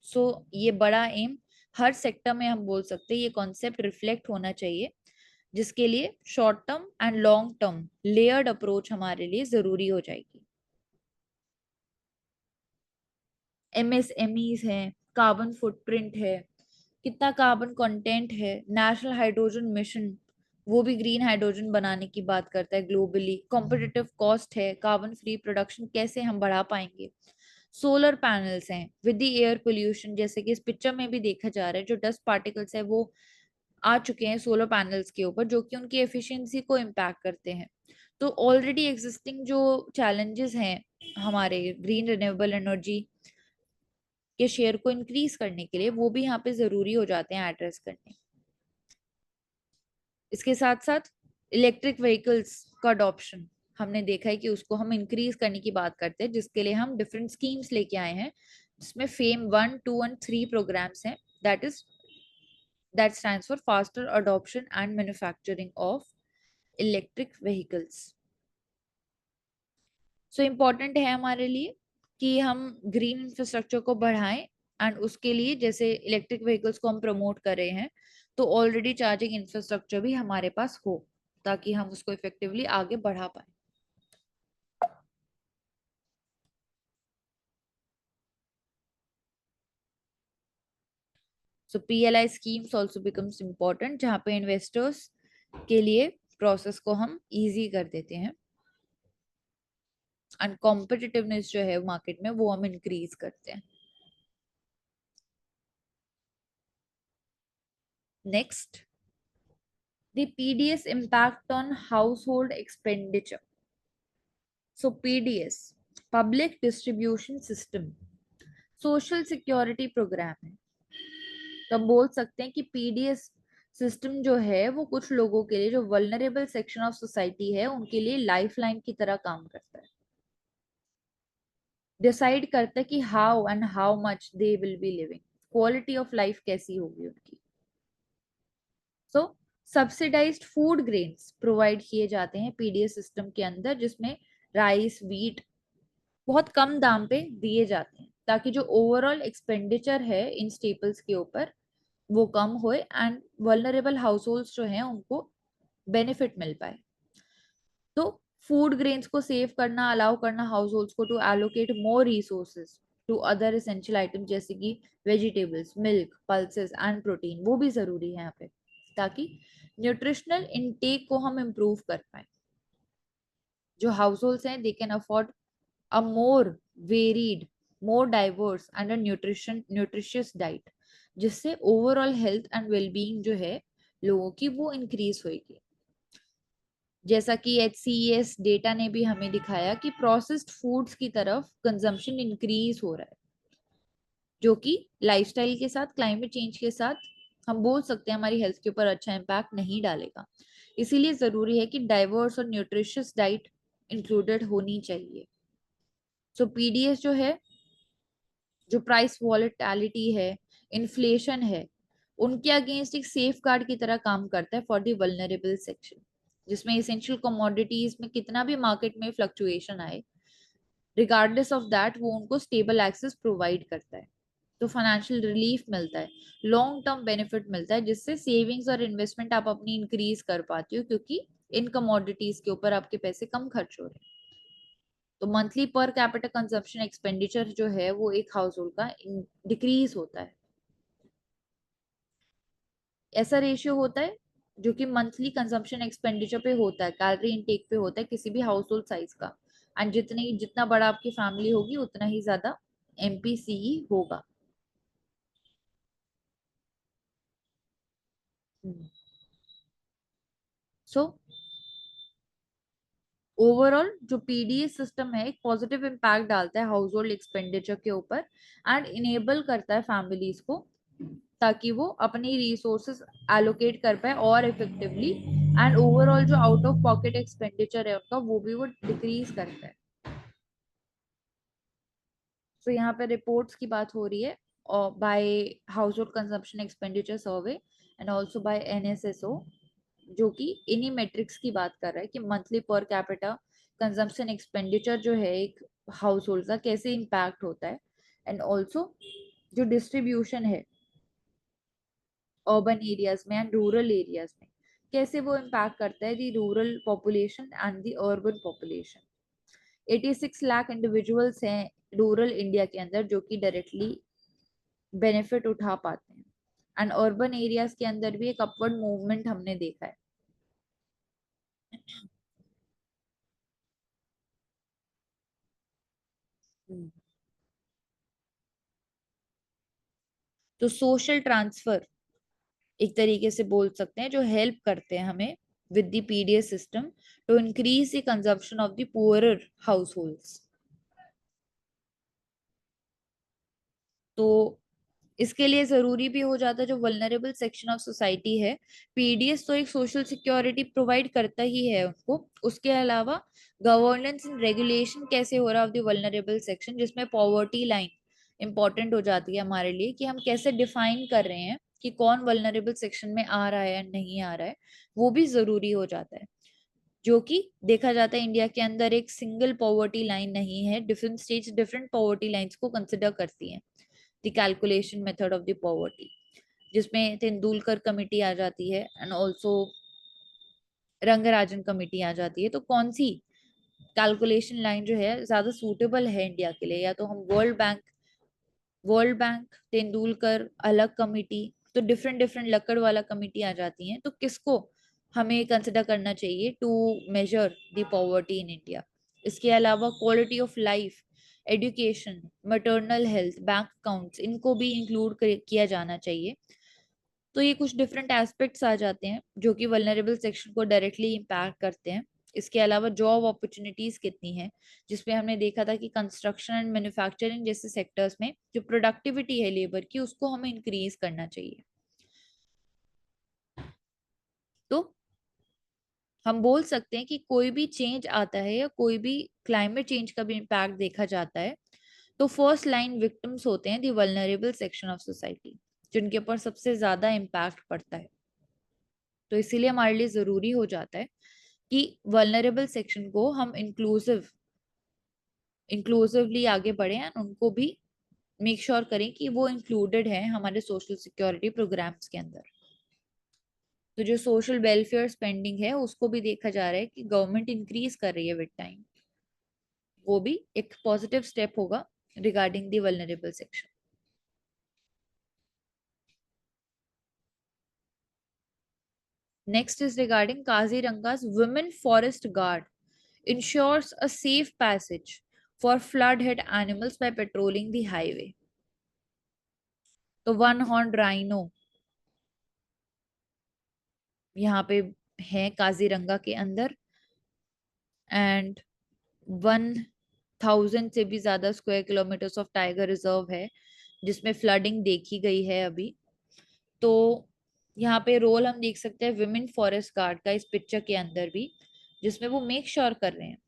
सो ये बड़ा M हर sector में हम बोल सकते हैं ये कॉन्सेप्ट रिफ्लेक्ट होना चाहिए, जिसके लिए short term and long term layered approach हमारे लिए जरूरी हो जाएगी। एमएसएमईज है, कार्बन फुटप्रिंट है, कितना कार्बन कंटेंट है, नेशनल हाइड्रोजन मिशन वो भी ग्रीन हाइड्रोजन बनाने की बात करता है ग्लोबली, कॉम्पिटिटिव कॉस्ट है, कार्बन फ्री प्रोडक्शन कैसे हम बढ़ा पाएंगे, सोलर पैनल्स हैं, विद द एयर पोल्यूशन जैसे कि इस पिक्चर में भी देखा जा रहा है जो डस्ट पार्टिकल्स है वो आ चुके हैं सोलर पैनल्स के ऊपर जो कि उनकी एफिशिएंसी को इम्पैक्ट करते हैं। तो ऑलरेडी एग्जिस्टिंग जो चैलेंजेस हैं हमारे ग्रीन रिन्यूएबल एनर्जी के शेयर को इंक्रीज करने के लिए वो भी यहाँ पे जरूरी हो जाते हैं एड्रेस करने। इसके साथ साथ इलेक्ट्रिक व्हीकल्स का अडॉप्शन हमने देखा है कि उसको हम इंक्रीज करने की बात करते हैं, जिसके लिए हम डिफरेंट स्कीम्स लेके आए हैं, जिसमें फेम 1, 2 और 3 प्रोग्राम्स हैं, that stands for faster adoption and manufacturing of electric vehicles. So important है हमारे लिए कि हम ग्रीन इंफ्रास्ट्रक्चर को बढ़ाएं एंड उसके लिए जैसे इलेक्ट्रिक व्हीकल्स को हम प्रमोट कर रहे हैं तो ऑलरेडी चार्जिंग इंफ्रास्ट्रक्चर भी हमारे पास हो ताकि हम उसको इफेक्टिवली आगे बढ़ा पाए। So PLI schemes also becomes important जहाँ पे इन्वेस्टर्स के लिए प्रोसेस को हम इजी कर देते हैं एंड कॉम्पिटिटिवनेस जो है मार्केट में वो हम इंक्रीज करते हैं। Next, the PDS impact on household expenditure. So PDS, Public Distribution System, social security programme है। तो हम बोल सकते हैं कि पीडीएस सिस्टम जो है वो कुछ लोगों के लिए, जो वल्नरेबल सेक्शन ऑफ सोसाइटी है, उनके लिए लाइफलाइन की तरह काम करता है। डिसाइड करता है कि how and how much they will be living, quality of life कैसी होगी उनकी। सो सब्सिडाइज्ड फूड ग्रेन्स प्रोवाइड किए जाते हैं पीडीएस सिस्टम के अंदर, जिसमें राइस, व्हीट बहुत कम दाम पे दिए जाते हैं, ताकि जो ओवरऑल एक्सपेंडिचर है इन स्टेपल्स के ऊपर वो कम होए एंड वल्नरेबल हाउसहोल्ड्स जो हैं उनको बेनिफिट मिल पाए। तो फूड ग्रेन्स को सेव करना, अलाउ करना हाउस होल्ड्स को to allocate more resources to other essential item, जैसे कि vegetables, milk, pulses and protein, वो भी जरूरी है यहाँ पे, ताकि न्यूट्रिशनल इनटेक को हम इम्प्रूव कर पाए। जो हाउस होल्ड्स हैं they can afford a more varied, more diverse and a nutritious diet, जिससे ओवरऑल हेल्थ एंड वेलबींग जो है लोगों की वो इंक्रीज होगी। जैसा कि HCES डेटा ने भी हमें दिखाया कि प्रोसेस्ड फूड्स की तरफ कंजम्पशन इंक्रीज हो रहा है, जो कि लाइफस्टाइल के साथ, क्लाइमेट चेंज के साथ हम बोल सकते हैं हमारी हेल्थ के ऊपर अच्छा इम्पैक्ट नहीं डालेगा। इसीलिए जरूरी है कि डाइवर्स और न्यूट्रिशियस डाइट इंक्लूडेड होनी चाहिए। सो पीडीएस जो है, जो प्राइस वॉलेटिलिटी है, इन्फ्लेशन है, उनके अगेंस्ट एक सेफ गार्ड की तरह काम करता है फॉर द वल्नरेबल सेक्शन, जिसमें एसेंशियल कमोडिटीज में कितना भी मार्केट में फ्लक्चुएशन आए, रिगार्डलेस ऑफ दैट वो उनको स्टेबल एक्सेस प्रोवाइड करता है। तो फाइनेंशियल रिलीफ मिलता है, लॉन्ग टर्म बेनिफिट मिलता है, जिससे सेविंग्स और इन्वेस्टमेंट आप अपनी इंक्रीज कर पाते हो, क्योंकि इन कमोडिटीज के ऊपर आपके पैसे कम खर्च हो रहे हैं। तो monthly per capita consumption expenditure जो है वो एक हाउस होल्ड का डिक्रीज होता है। ऐसा रेशियो होता है जो कि मंथली कंजम्पशन एक्सपेंडिचर पे होता है, कैलोरी इनटेक पे होता है किसी भी हाउस होल्ड साइज का। एंड जितना बड़ा आपकी फैमिली होगी उतना ही ज्यादा एमपीसीई होगा। सो ओवरऑल जो पीडीए सिस्टम है एक पॉजिटिव इम्पैक्ट डालता है हाउस होल्ड एक्सपेंडिचर के ऊपर, एंड इनेबल करता है फैमिलीज को, ताकि वो अपनी रिसोर्सेज एलोकेट कर पाए और इफेक्टिवली, एंड ओवरऑल जो आउट ऑफ पॉकेट एक्सपेंडिचर है उनका वो भी वो डिक्रीज करता है। तो यहाँ पे रिपोर्ट्स की बात हो रही है और by house hold consumption expenditure survey and also by NSSO, जो कि इन्हीं मेट्रिक्स की बात कर रहा है कि monthly per capita consumption expenditure जो है एक हाउस होल्ड का कैसे इम्पैक्ट होता है, एंड ऑल्सो जो डिस्ट्रीब्यूशन है अर्बन एरियाज में एंड रूरल एरियाज में, कैसे वो इम्पैक्ट करता है the rural population and the urban population. 86 lakh individuals हैं रूरल इंडिया के अंदर जो कि डायरेक्टली बेनिफिट उठा पाते हैं, एंड अर्बन एरियाज के अंदर भी एक अपवर्ड मूवमेंट हमने देखा है। तो सोशल ट्रांसफर एक तरीके से बोल सकते हैं, जो हेल्प करते हैं हमें with the PDS system to increase the consumption of the poorer house holds. तो इसके लिए जरूरी भी हो जाता है जो वल्नरेबल सेक्शन ऑफ सोसाइटी है, पीडीएस तो एक सोशल सिक्योरिटी प्रोवाइड करता ही है उनको, उसके अलावा गवर्नेंस एंड रेगुलेशन कैसे हो रहा है ऑफ द वल्नरेबल सेक्शन, जिसमें पॉवर्टी लाइन इंपॉर्टेंट हो जाती है हमारे लिए, कि हम कैसे डिफाइन कर रहे हैं कि कौन वल्नरेबल सेक्शन में आ रहा है या नहीं आ रहा है, वो भी जरूरी हो जाता है। जो कि देखा जाता है इंडिया के अंदर एक सिंगल पॉवर्टी लाइन नहीं है, different states different poverty lines को कंसिडर करती हैं, the calculation method of the poverty, जिसमें तेंदुलकर कमेटी आ जाती है एंड ऑल्सो रंगराजन कमेटी आ जाती है। तो कौन सी कैलकुलेशन लाइन जो है ज्यादा सूटेबल है इंडिया के लिए, या तो हम वर्ल्ड बैंक, तेंदुलकर अलग कमिटी, तो डिफरेंट डिफरेंट लकड़ वाला कमिटी आ जाती है, तो किसको हमें कंसिडर करना चाहिए to measure the poverty in India. इसके अलावा quality of life, education, maternal health, bank accounts, इनको भी इंक्लूड किया जाना चाहिए। तो ये कुछ डिफरेंट एस्पेक्ट्स आ जाते हैं जो कि वल्नरेबल सेक्शन को डायरेक्टली इम्पैक्ट करते हैं। इसके अलावा जॉब अपॉर्चुनिटीज कितनी है, जिसपे हमने देखा था कि कंस्ट्रक्शन एंड मैन्युफैक्चरिंग जैसे सेक्टर्स में जो प्रोडक्टिविटी है लेबर की उसको हमें इंक्रीज करना चाहिए। तो हम बोल सकते हैं कि कोई भी चेंज आता है या कोई भी क्लाइमेट चेंज का भी इम्पैक्ट देखा जाता है तो फर्स्ट लाइन विक्टिम्स होते हैं दी वल्नरेबल सेक्शन ऑफ सोसाइटी, जिनके ऊपर सबसे ज्यादा इम्पैक्ट पड़ता है। तो इसीलिए हमारे लिए जरूरी हो जाता है कि वल्नरेबल सेक्शन को हम इंक्लूसिवली आगे बढ़े एंड उनको भी मेक श्योर करें कि वो इंक्लूडेड है हमारे सोशल सिक्योरिटी प्रोग्राम्स के अंदर। तो जो सोशल वेलफेयर स्पेंडिंग है उसको भी देखा जा रहा है कि गवर्नमेंट इंक्रीज कर रही है विद टाइम, वो भी एक पॉजिटिव स्टेप होगा regarding the vulnerable section. Next is regarding Kaziranga's Women Forest Guard ensures a safe passage for flood-hit animals by patrolling the highway. तो वन हॉर्न राइनो यहाँ पे है काजीरंगा के अंदर एंड 1000 से भी ज्यादा square kilometres of tiger reserve है जिसमें फ्लडिंग देखी गई है अभी। तो यहाँ पे रोल हम देख सकते हैं विमेन फॉरेस्ट गार्ड का इस पिक्चर के अंदर भी, जिसमें वो मेक श्योर कर रहे हैं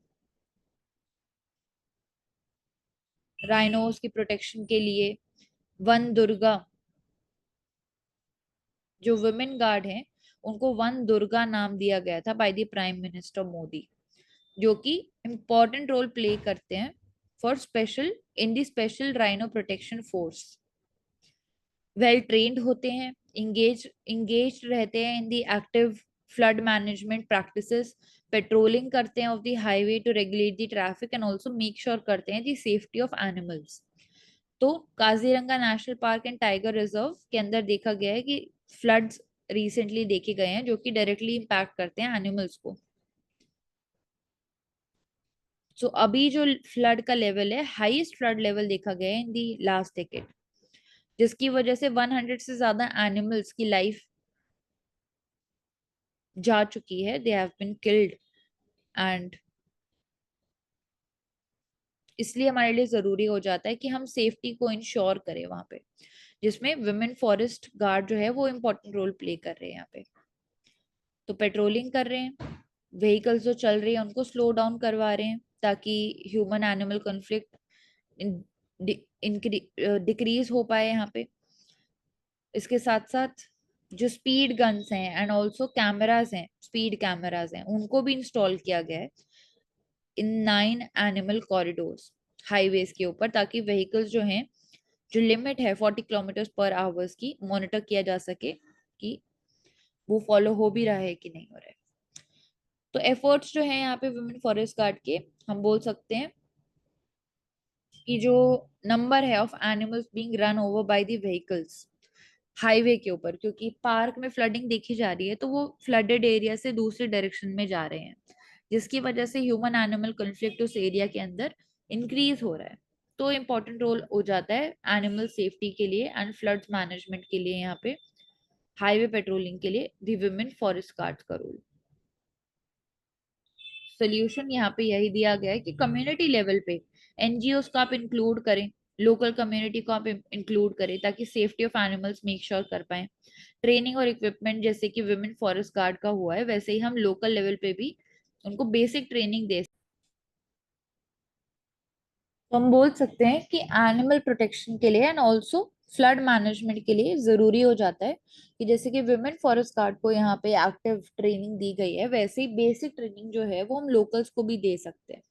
राइनोस की प्रोटेक्शन के लिए। वन दुर्गा जो वुमेन गार्ड हैं उनको वन दुर्गा नाम दिया गया था by the prime minister Modi, जो कि इम्पोर्टेंट रोल प्ले करते हैं for special in the special rhino protection force. Well trained होते हैं, इंगेज रहते हैं in the active flood management practices, patrolling करते हैं of the highway to regulate the traffic and also make sure करते हैं द सेफ्टी ऑफ एनिमल्स। तो Kaziranga national park and tiger reserve के अंदर देखा गया है कि फ्लड्स रिसेंटली देखे गए हैं जो कि डायरेक्टली इम्पैक्ट करते हैं एनिमल्स को। सो अभी जो फ्लड का लेवल है हाईएस्ट फ्लड लेवल देखा गया है इन दी लास्ट डेकेड, जिसकी वजह से 100 से ज्यादा एनिमल्स की लाइफ जा चुकी है, they have been killed. And इसलिए हमारे लिए जरूरी हो जाता है कि हम सेफ्टी को इंश्योर करें वहां पे, जिसमें वुमेन फॉरेस्ट गार्ड जो है वो इम्पोर्टेंट रोल प्ले कर रहे हैं यहाँ पे। तो पेट्रोलिंग कर रहे हैं, व्हीकल्स जो चल रही है उनको स्लो डाउन करवा रहे हैं ताकि ह्यूमन एनिमल कॉन्फ्लिक्ट डिक्रीज हो पाए यहाँ पे। इसके साथ साथ जो स्पीड गन्स हैं एंड ऑल्सो कैमराज हैं, स्पीड कैमराज हैं, उनको भी इंस्टॉल किया गया है इन 9 एनिमल कॉरिडोर्स हाईवेज के ऊपर, ताकि व्हीकल्स जो हैं जो लिमिट है 40 किलोमीटर पर आवर्स की मॉनिटर किया जा सके कि वो फॉलो हो भी रहा है कि नहीं हो रहा है। तो एफर्ट्स जो है यहाँ पे वुमेन फॉरेस्ट गार्ड के, हम बोल सकते हैं कि जो नंबर है of animals being run over by the vehicles highway के ऊपर, क्योंकि पार्क में फ्लडिंग देखी जा रही है तो वो फ्लडेड एरिया से दूसरी डायरेक्शन में जा रहे हैं, जिसकी वजह से ह्यूमन एनिमल कॉन्फ्लिक्ट उस एरिया के अंदर इंक्रीज हो रहा है। तो इम्पोर्टेंट रोल हो जाता है एनिमल सेफ्टी के लिए एंड फ्लड्स मैनेजमेंट के लिए यहाँ पे हाईवे पेट्रोलिंग के लिए दी वुमेन फॉरेस्ट गार्ड का रोल। सोल्यूशन यहाँ पे यही दिया गया है कि कम्युनिटी लेवल पे एनजीओस को आप इंक्लूड करें, लोकल कम्युनिटी को आप इंक्लूड करें ताकि safety of animals make sure कर पाए। ट्रेनिंग और इक्विपमेंट जैसे कि विमेन फॉरेस्ट गार्ड का हुआ है वैसे ही हम लोकल लेवल पे भी उनको बेसिक ट्रेनिंग दे। तो हम बोल सकते हैं कि एनिमल प्रोटेक्शन के लिए एंड ऑल्सो फ्लड मैनेजमेंट के लिए जरूरी हो जाता है कि जैसे कि विमेन फॉरेस्ट गार्ड को यहाँ पे एक्टिव ट्रेनिंग दी गई है, वैसे ही बेसिक ट्रेनिंग जो है वो हम लोकल्स को भी दे सकते हैं।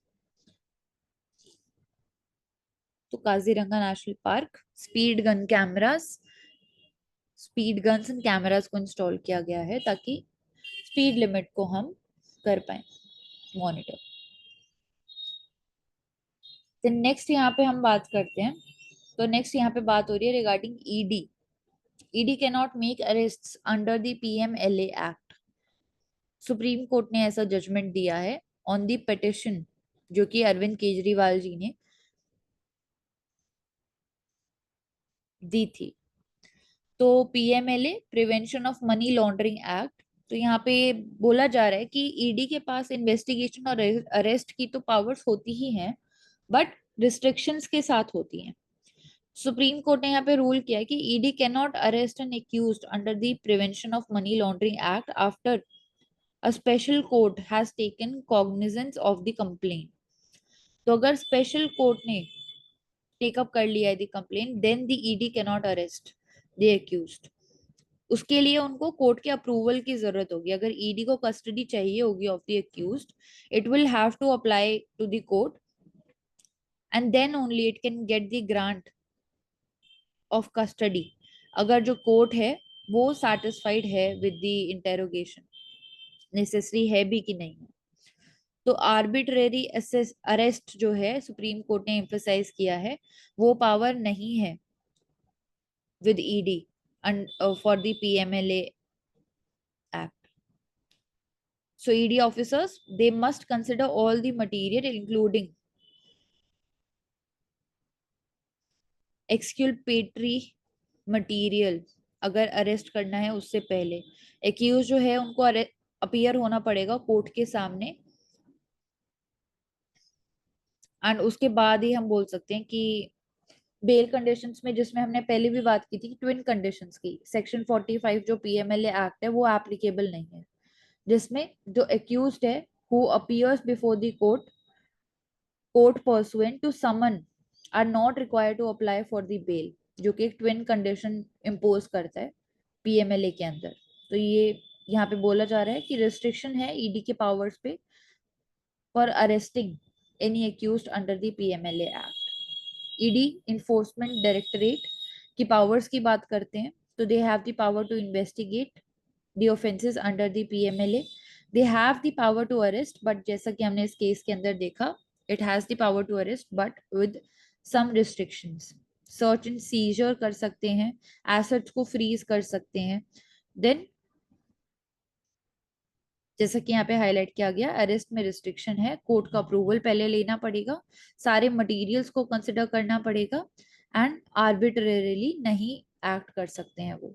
तो Kaziranga national park speed guns and cameras को इंस्टॉल किया गया है ताकि स्पीड लिमिट को हम कर पाए मॉनिटर। तो नेक्स्ट यहाँ पे हम बात करते हैं, तो नेक्स्ट यहाँ पे बात हो रही है regarding ED. ED can not make अरेस्ट्स under the PMLA act. Supreme court ने ऐसा जजमेंट दिया है ऑन दी पिटिशन जो कि अरविंद केजरीवाल जी ने दी थी। तो PMLA, prevention of money laundering act, तो यहाँ पे बोला जा रहा है कि ईडी के पास इन्वेस्टिगेशन और अरेस्ट की तो पावर्स होती ही हैं, बट रिस्ट्रिक्शंस के साथ होती हैं। सुप्रीम कोर्ट ने यहाँ पे रूल किया है कि ED can not arrest an accused under the prevention of money laundering act after a special court has taken cognizance of the complaint. तो अगर स्पेशल कोर्ट ने टेकअप कर लिया है the complaint, then the ED can not arrest the accused. उसके लिए उनको court के अप्रूवल की जरूरत होगी। अगर ईडी को कस्टडी चाहिए होगी of the accused, it will have to apply to the court and then only it can get the grant of custody, अगर जो कोर्ट है वो सेटिस्फाइड है विद द इंटेरोगेशन, नेसेसरी है भी कि नहीं है। तो आर्बिट्रेरी अरेस्ट जो है, सुप्रीम कोर्ट ने एम्फसाइज किया है, वो पावर नहीं है with ED and for the PMLA Act. So ED officers, they must consider all the material including exculpatory material अगर अरेस्ट करना है उससे पहले। एक्यूज जो है उनको अपीयर होना पड़ेगा कोर्ट के सामने, एंड उसके बाद ही हम बोल सकते हैं कि बेल कंडीशंस में, जिसमें हमने पहले भी बात की थी ट्विन कंडीशंस की, सेक्शन 45 जो पीएमएलए एक्ट है वो एप्लीकेबल नहीं है, जिसमें जो एक्यूज्ड है who appears before the court pursuant to summon are not required to apply for the bail, जो कि एक ट्विन कंडीशन इम्पोज करता है पीएमएलए के अंदर। तो ये यहाँ पे बोला जा रहा है कि रिस्ट्रिक्शन है ईडी के पावर्स पे for arresting any accused under the PMLA act. ED enforcement directorate की पावर्स की बात करते हैं, तो they have the power to investigate the offenses under the PMLA. They have the power to arrest, but जैसा कि हमने इस केस के अंदर देखा, it has the power to arrest, but with some restrictions. Search and seizure कर सकते हैं, assets को freeze कर सकते हैं, then जैसा कि यहाँ पे हाईलाइट किया गया, अरेस्ट में रिस्ट्रिक्शन है, कोर्ट का अप्रूवल पहले लेना पड़ेगा, सारे मटेरियल्स को कंसिडर करना पड़ेगा, एंड आर्बिट्रेरीली नहीं एक्ट कर सकते हैं वो,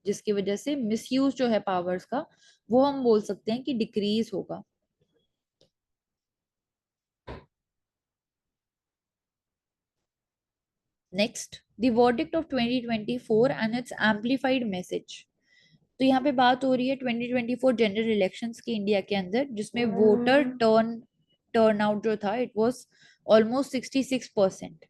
जिसकी वजह से मिसयूज जो है पावर्स का, वो हम बोल सकते हैं कि डिक्रीज होगा। Next, the verdict of 2024 and it's amplified message. तो यहाँ पे बात हो रही है 2024 जनरल इलेक्शंस की इंडिया के अंदर, जिसमें वोटर टर्नआउट जो था, इट वाज ऑलमोस्ट 66%,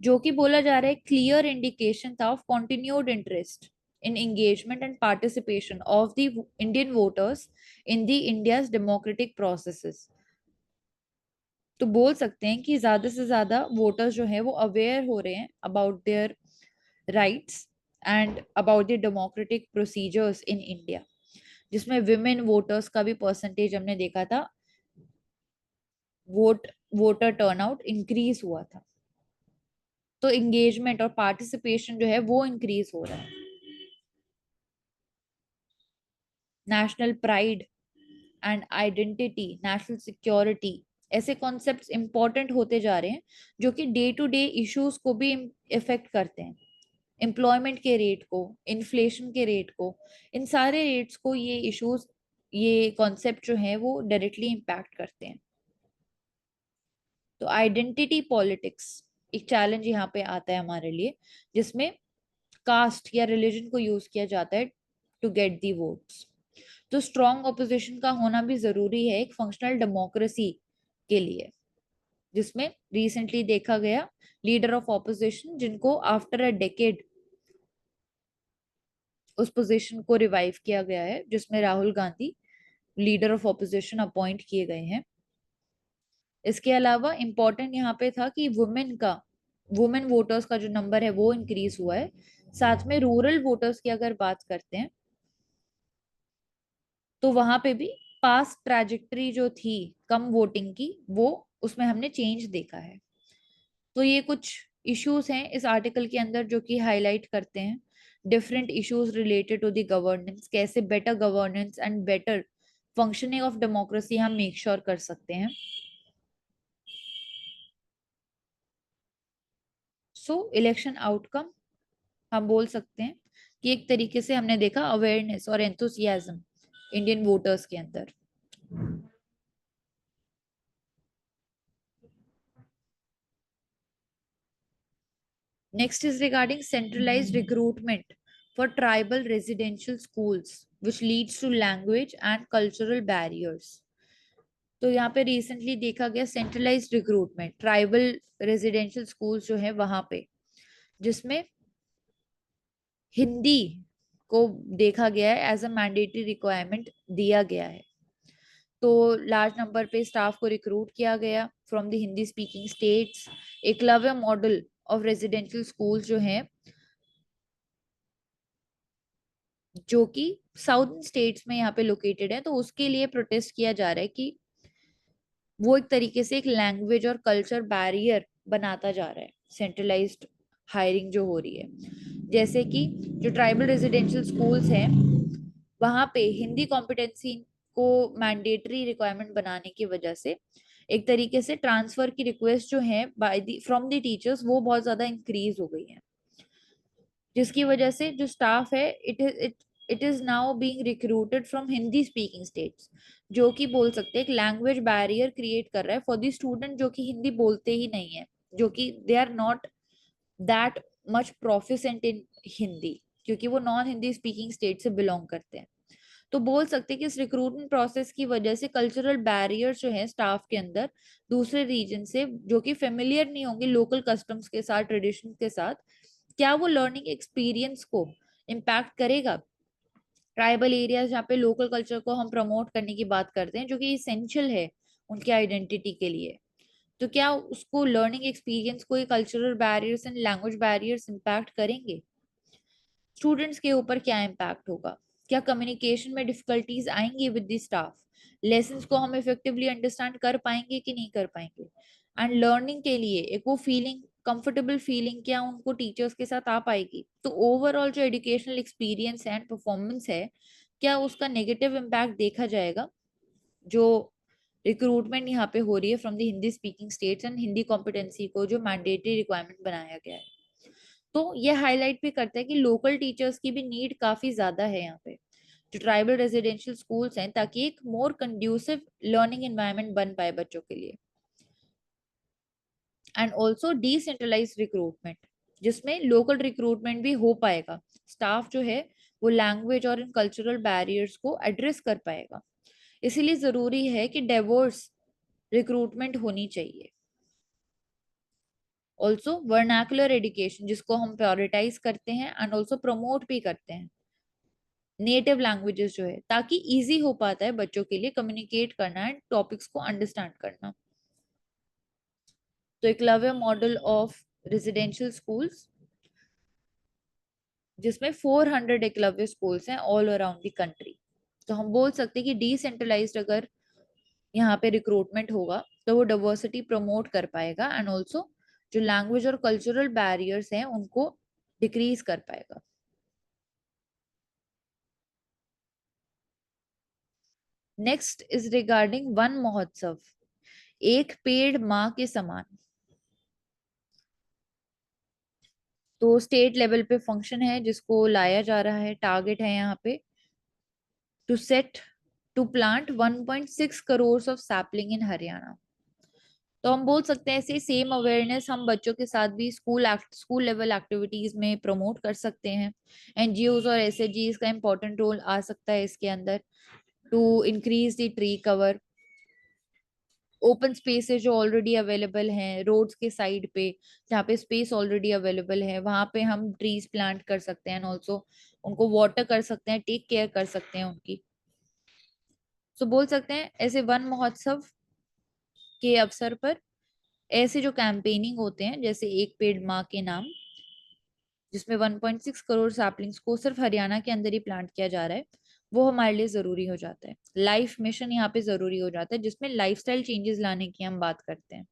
जो कि बोला जा रहा है क्लियर इंडिकेशन था of continued interest in engagement and participation of the Indian voters in the India's democratic processes। तो बोल सकते हैं कि ज्यादा से ज्यादा वोटर्स जो है वो अवेयर हो रहे हैं about their rights and about the democratic procedures in India, जिसमें विमेन वोटर्स का भी परसेंटेज हमने देखा था, वोटर टर्नआउट इंक्रीज हुआ था। तो एंगेजमेंट और पार्टिसिपेशन जो है वो इंक्रीज हो रहा है। National pride and identity, national security, ऐसे कॉन्सेप्ट्स इंपॉर्टेंट होते जा रहे हैं, जो कि डे टू डे इश्यूज को भी इफेक्ट करते हैं, एम्प्लॉयमेंट के रेट को, इन्फ्लेशन के रेट को, इन सारे रेट्स को ये इश्यूज, ये कॉन्सेप्ट जो है वो डायरेक्टली इम्पैक्ट करते हैं। तो आइडेंटिटी पॉलिटिक्स एक चैलेंज यहाँ पे आता है हमारे लिए, जिसमें कास्ट या रिलीजन को यूज किया जाता है टू गेट दी वोट्स। तो स्ट्रॉन्ग ऑपोजिशन का होना भी जरूरी है एक फंक्शनल डेमोक्रेसी के लिए, जिसमें रिसेंटली देखा गया लीडर ऑफ ऑपोजिशन जिनको आफ्टर अ डेकेड उस पोजीशन को रिवाइव किया गया है, जिसमें Rahul Gandhi leader of opposition appoint किए गए हैं। इसके अलावा इम्पोर्टेंट यहाँ पे था कि वुमेन वोटर्स का जो नंबर है वो इंक्रीज हुआ है। साथ में रूरल वोटर्स की अगर बात करते हैं, तो वहां पे भी पास्ट ट्रैजेक्टरी जो थी कम वोटिंग की, वो उसमें हमने चेंज देखा है। तो ये कुछ इश्यूज हैं इस आर्टिकल के अंदर जो कि हाईलाइट करते हैं different issues related to the governance, कैसे better governance and better functioning of democracy हम मेक श्योर कर सकते हैं। सो इलेक्शन आउटकम हम बोल सकते हैं कि एक तरीके से हमने देखा अवेयरनेस और एंथुसियाज्म इंडियन वोटर्स के अंदर। Next is regarding centralized recruitment for tribal residential schools, which leads to language and cultural barriers. तो यहाँ पे रिसेंटली देखा गया centralised recruitment tribal residential schools जो है वहां पे, जिसमें हिंदी को देखा गया है एज अ मैंडेटरी रिक्वायरमेंट दिया गया है। तो लार्ज नंबर पे स्टाफ को रिक्रूट किया गया from the Hindi speaking states. Eklavya model of residential school जो है, जो कि साउथर्न स्टेट्स में यहाँ पे लोकेटेड है, तो उसके लिए प्रोटेस्ट किया जा रहा है कि वो एक तरीके से एक लैंग्वेज और कल्चर बैरियर बनाता जा रहा है सेंट्रलाइज्ड हायरिंग जो हो रही है। जैसे कि जो ट्राइबल रेजिडेंशियल स्कूल्स हैं वहां पे हिंदी कॉम्पिटेंसी को मैंडेटरी रिक्वायरमेंट बनाने की वजह से एक तरीके से ट्रांसफर की रिक्वेस्ट जो है by the from the teachers वो बहुत ज्यादा इंक्रीज हो गई है, जिसकी वजह से जो स्टाफ है it is now being recruited from Hindi speaking states, जो कि बोल सकते हैं एक लैंग्वेज बैरियर क्रिएट कर रहा है फॉर दी स्टूडेंट जो कि हिंदी बोलते ही नहीं है, जो कि they are not that much proficient in Hindi, क्योंकि वो नॉन हिंदी स्पीकिंग स्टेट से बिलोंग करते हैं। तो बोल सकते हैं कि इस रिक्रूटमेंट प्रोसेस की वजह से कल्चरल बैरियर जो है स्टाफ के अंदर दूसरे रीजन से जो कि फेमिलियर नहीं होंगे लोकल कस्टम्स के साथ ट्रेडिशन के साथ, क्या वो लर्निंग एक्सपीरियंस को इम्पैक्ट करेगा। ट्राइबल एरियाज जहाँ पे लोकल कल्चर को हम प्रमोट करने की बात करते हैं जो कि इसेंशियल है उनके आइडेंटिटी के लिए, तो क्या उसको लर्निंग एक्सपीरियंस को ये cultural barriers and language barriers impact करेंगे। स्टूडेंट्स के ऊपर क्या इम्पैक्ट होगा, क्या कम्युनिकेशन में डिफिकल्टीज आएंगी विद द स्टाफ, लेसन्स को हम इफेक्टिवली अंडरस्टैंड कर पाएंगे कि नहीं कर पाएंगे, एंड लर्निंग के लिए एक वो फीलिंग कंफर्टेबल फीलिंग क्या उनको टीचर्स के साथ आ पाएगी। तो ओवरऑल जो एजुकेशनल एक्सपीरियंस एंड परफॉर्मेंस है क्या उसका नेगेटिव इम्पैक्ट देखा जाएगा। जो रिक्रूटमेंट यहाँ पे हो रही है from the Hindi speaking states and Hindi competency को जो मैंडेटरी रिक्वायरमेंट बनाया गया है, तो ये हाईलाइट भी करता है कि लोकल टीचर्स की भी नीड काफी ज्यादा है यहाँ पे जो ट्राइबल रेजिडेंशियल स्कूल्स हैं, ताकि एक मोर कंड्यूसिव लर्निंग एनवायरनमेंट बन पाए बच्चों के लिए। एंड ऑल्सो डिसेंट्रलाइज रिक्रूटमेंट, जिसमें लोकल रिक्रूटमेंट भी हो पाएगा, स्टाफ जो है वो लैंग्वेज और इन कल्चरल बैरियर्स को एड्रेस कर पाएगा। इसीलिए जरूरी है कि डाइवर्स रिक्रूटमेंट होनी चाहिए। ऑल्सो वर्नाकुलर एजुकेशन जिसको हम प्रायोरिटाइज करते हैं एंड ऑल्सो प्रमोट भी करते हैं नेटिव लैंग्वेजेस जो है, ताकि इजी हो पाता है बच्चों के लिए कम्युनिकेट करना एंड टॉपिक्स को अंडरस्टैंड करना। तो Eklavya model of residential schools जिसमें 400 एकलव्य स्कूल्स हैं ऑल अराउंड द कंट्री। तो हम बोल सकते हैं कि डिसेंट्रलाइज्ड अगर यहाँ पे रिक्रूटमेंट होगा तो वो डाइवर्सिटी प्रमोट कर पाएगा एंड ऑल्सो जो लैंग्वेज और कल्चरल बैरियर्स हैं उनको डिक्रीज कर पाएगा। नेक्स्ट इज रिगार्डिंग वन महोत्सव, एक पेड़ माँ के समान। तो स्टेट लेवल पे फंक्शन है जिसको लाया जा रहा है, टारगेट है यहाँ पे to set to plant 1.6 crore of sapling in Haryana. तो हम बोल सकते हैं ऐसे सेम अवेयरनेस हम बच्चों के साथ भी स्कूल लेवल एक्टिविटीज में प्रमोट कर सकते हैं। एनजीओज और एसएचजीज का इंपॉर्टेंट रोल आ सकता है इसके अंदर to increase the tree cover. Open spaces जो ऑलरेडी अवेलेबल हैं रोड्स के साइड पे, जहाँ पे स्पेस ऑलरेडी अवेलेबल है वहां पे हम ट्रीज प्लांट कर सकते हैं एंड ऑल्सो उनको वाटर कर सकते हैं, टेक केयर कर सकते हैं उनकी। सो बोल सकते हैं ऐसे वन महोत्सव के अवसर पर ऐसे जो कैंपेनिंग होते हैं जैसे एक पेड़ माँ के नाम, जिसमें 1.6 करोड़ सैपलिंग्स को सिर्फ हरियाणा के अंदर ही प्लांट किया जा रहा है, वो हमारे लिए जरूरी हो जाता है। लाइफ मिशन यहाँ पे जरूरी हो जाता है जिसमें लाइफस्टाइल चेंजेस लाने की हम बात करते हैं,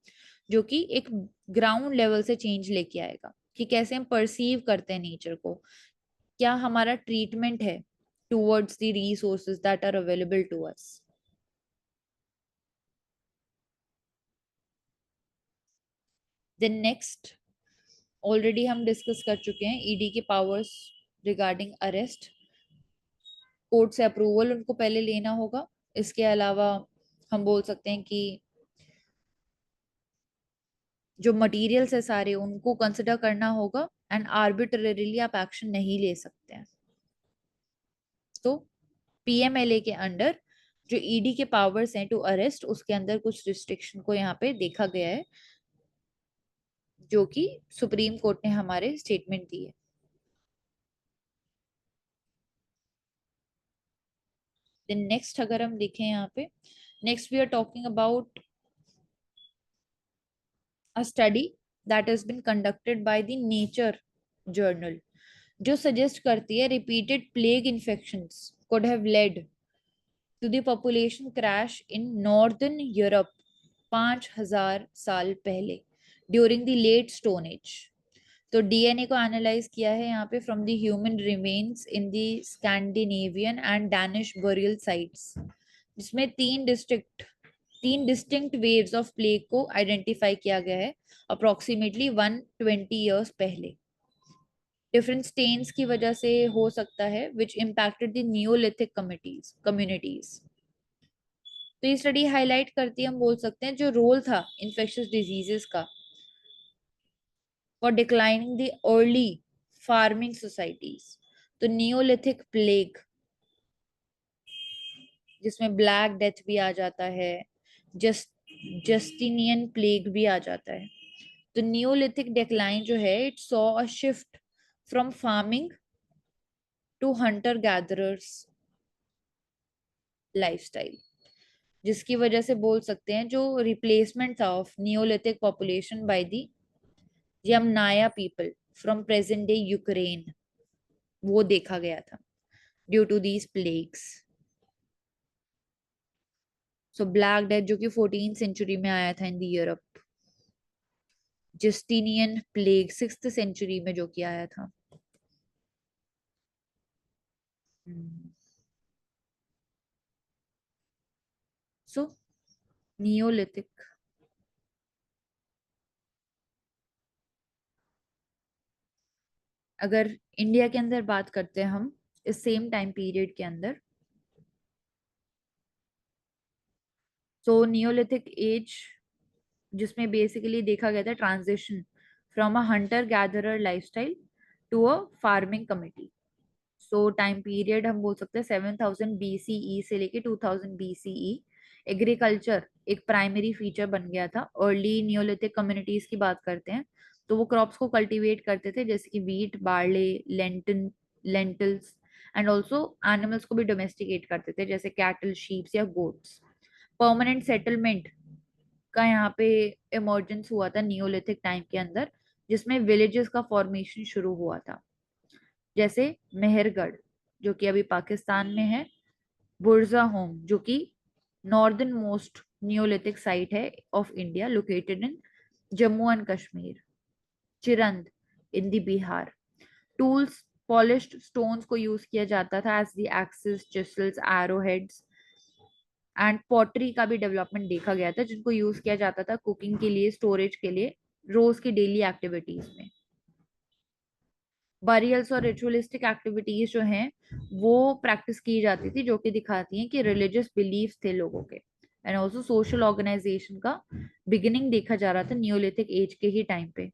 जो कि एक ग्राउंड लेवल से चेंज लेके आएगा कि कैसे हम परसीव करते हैं नेचर को, क्या हमारा ट्रीटमेंट है towards the resources that are available to us. Then next already हम डिस्कस कर चुके हैं ईडी के पावर्स रिगार्डिंग अरेस्ट। कोर्ट से अप्रूवल उनको पहले लेना होगा। इसके अलावा हम बोल सकते हैं कि जो मटेरियल्स है सारे उनको कंसिडर करना होगा, एंड आर्बिट्रेरीली आप एक्शन नहीं ले सकते हैं। तो पीएमएलए के अंडर जो ईडी के पावर्स हैं टू अरेस्ट, उसके अंदर कुछ रिस्ट्रिक्शन को यहाँ पे देखा गया है, जो कि सुप्रीम कोर्ट ने हमारे स्टेटमेंट दी है। देन नेक्स्ट अगर हम देखें यहाँ पे, next we are talking about a study that has been conducted by the Nature journal, जो सजेस्ट करती है repeated plague infections could have led to the population crash in northern Europe 5000 साल पहले during the late stone age। तो DNA को analyse किया है यहाँ पे from the human remains in the Scandinavian and Danish burial sites, जिसमें तीन डिस्टिंक्ट वेव्स ऑफ प्लेग को आइडेंटिफाई किया गया है अप्रोक्सीमेटली 120 ईयर्स पहले। डिफरेंट स्टेन्स की वजह से हो सकता है विच इम्पैक्टेड द नियोलिथिक कम्युनिटीज। तो ये स्टडी हाईलाइट करती है, हम बोल सकते हैं, जो रोल था इन्फेक्शियस डिजीजेस का for declining the early farming societies. तो नियोलिथिक प्लेग, जिसमें ब्लैक डेथ भी आ जाता है, जस्ट जस्टिनियन प्लेग भी आ जाता है। तो नियोलिथिक डिक्लाइन जो है, it saw a shift from farming to hunter gatherers lifestyle, जिसकी वजह से बोल सकते हैं जो रिप्लेसमेंट था of Neolithic population by the Yamnaya people from present day Ukraine, वो देखा गया था due to these plagues. So black death जो कि 14 सेंचुरी में आया था in the Europe, Justinian plague 6th century में जो कि आया था। सो नियोलिथिक, अगर इंडिया के अंदर बात करते हैं हम इस सेम टाइम पीरियड के अंदर, सो नियोलिथिक एज जिसमें बेसिकली देखा गया था transition from a hunter gatherer lifestyle to a farming committee. So time period हम बोल सकते हैं 7000 BCE से लेके 2000 BCE। एग्रीकल्चर एक प्राइमरी फीचर बन गया था। अर्ली नियोलिथिक कम्युनिटीज की बात करते हैं तो वो क्रॉप्स को कल्टीवेट करते थे, जैसे कि wheat, barley, lentils, and also animals को भी डोमेस्टिकेट करते थे, जैसे कैटल, शीप्स या गोट्स। परमानेंट सेटलमेंट का यहाँ पे इमर्जेंस हुआ था नियोलिथिक टाइम के अंदर, जिसमें विलेजेस का फॉर्मेशन शुरू हुआ था, जैसे मेहरगढ़ जो कि अभी पाकिस्तान में है, बुरजा होम जो कि नॉर्दर्न मोस्ट नियोलिथिक साइट है of India located in Jammu and Kashmir, Chirand in the Bihar. Tools, polished stones को यूज किया जाता था as the axes, chisels, arrow heads, and pottery का भी डेवलपमेंट देखा गया था, जिनको यूज किया जाता था कुकिंग के लिए, स्टोरेज के लिए, रोज की डेली एक्टिविटीज में। बरियल्स और रिचुअलिस्टिक एक्टिविटीज जो हैं वो प्रैक्टिस की जाती थी, जो कि दिखाती हैं कि रिलीजियस बिलीफ थे लोगों के, एंड ऑल्सो सोशल ऑर्गेनाइजेशन का बिगिनिंग देखा जा रहा था नियोलिथिक एज के ही टाइम पे।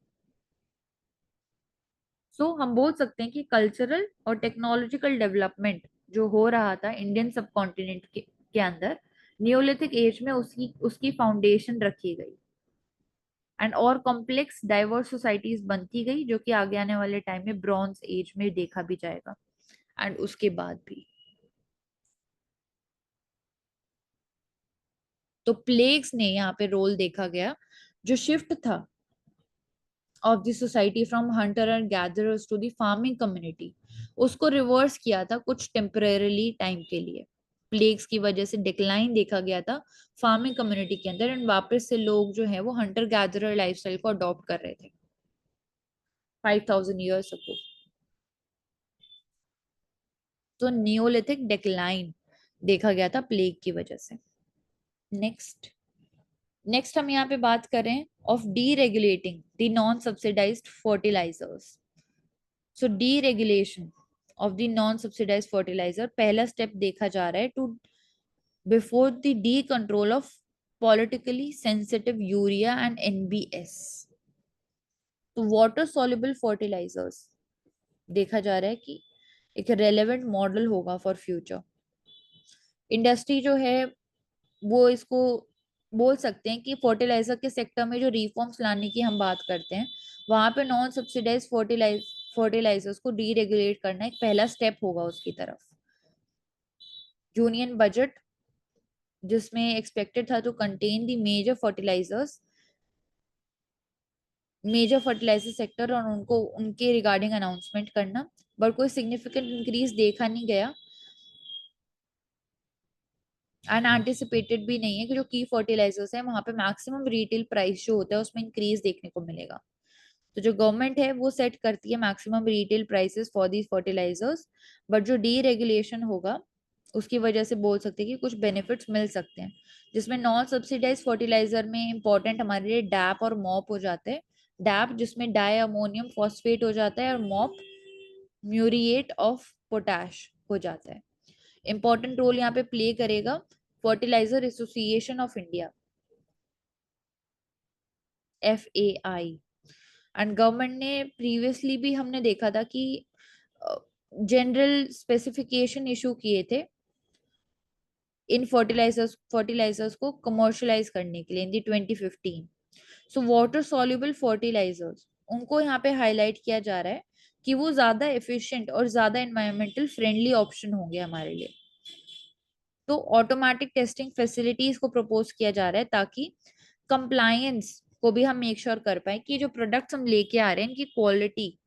सो हम बोल सकते हैं कि कल्चरल और टेक्नोलॉजिकल डेवलपमेंट जो हो रहा था इंडियन सब कॉन्टिनेंट के अंदर, नियोलिथिक एज में उसकी उसकी फाउंडेशन रखी गई, एंड और कॉम्प्लेक्स डाइवर्स सोसाइटीज बनती गई, जो कि आगे आने वाले टाइम में ब्रॉन्ज एज में देखा भी जाएगा एंड उसके बाद भी। तो प्लेग्स ने यहाँ पे रोल देखा गया, जो शिफ्ट था of the society from hunter and gatherers to the farming community, उसको रिवर्स किया था कुछ टेम्परेली टाइम के लिए। प्लेग्स की वजह से डिक्लाइन देखा गया था फार्मिंग कम्युनिटी के अंदर, एंड वापस से लोग जो है वो हंटर गैदरर लाइफस्टाइल को अडॉप्ट कर रहे थे 5000 ईयर्स अगो। तो नियोलिथिक डिक्लाइन देखा गया था प्लेग की वजह से। नेक्स्ट, नेक्स्ट हम यहाँ पे बात करें of deregulating the non subsidised fertilisers. So deregulation of the non subsidised fertiliser, पहला स्टेप देखा जा रहा है to before the de control of politically sensitive urea and NBS. तो वाटर सॉल्युबल फर्टिलाइजर्स देखा जा रहा है कि एक रेलेवेंट मॉडल होगा फॉर फ्यूचर। इंडस्ट्री जो है वो इसको बोल सकते हैं कि फर्टिलाइजर के सेक्टर में जो रिफॉर्म्स लाने की हम बात करते हैं, वहां पे नॉन सब्सिडाइज फर्टिलाइजर्स को डीरेगुलेट करना एक पहला स्टेप होगा उसकी तरफ। यूनियन बजट जिसमें एक्सपेक्टेड था to contain the major fertiliser sector और उनको उनके रिगार्डिंग अनाउंसमेंट करना, बट कोई सिग्निफिकेंट इंक्रीज देखा नहीं गया एंड एंटिसिपेटेड भी नहीं है कि जो की फर्टिलाइजर्स है वहां पे मैक्सिमम रिटेल प्राइस जो होता है उसमें इंक्रीज देखने को मिलेगा। तो जो गवर्नमेंट है वो सेट करती है maximum retail prices for these fertilisers, but जो डीरेगुलेशन होगा उसकी वजह से बोल सकते हैं कि कुछ बेनिफिट्स मिल सकते हैं, जिसमें नॉन सब्सिडाइज फर्टिलाइजर में इंपॉर्टेंट हमारे लिए डैप और मॉप हो जाते हैं। डैप जिसमें डाई अमोनियम फॉस्फेट हो जाता है और मॉप म्यूरिएट ऑफ पोटैश हो जाता है। इंपॉर्टेंट रोल यहाँ पे प्ले करेगा fertiliser association of India, FAI। And government ने प्रीवियसली भी हमने देखा था कि जनरल स्पेसिफिकेशन इशू किए थे इन फर्टिलाइजर्स को कमर्शलाइज करने के लिए इन दी 2015। सो वाटर सॉल्युबल फर्टिलाइजर्स उनको यहाँ पे हाईलाइट किया जा रहा है कि वो ज्यादा एफिशिएंट और ज्यादा एनवायरमेंटल फ्रेंडली ऑप्शन होंगे हमारे लिए। तो ऑटोमेटिक टेस्टिंग फैसिलिटीज को प्रपोज किया जा रहा है ताकि कंप्लायंस को भी हम मेक श्योर कर पाए कि जो प्रोडक्ट्स हम लेके आ रहे हैं इनकी क्वालिटी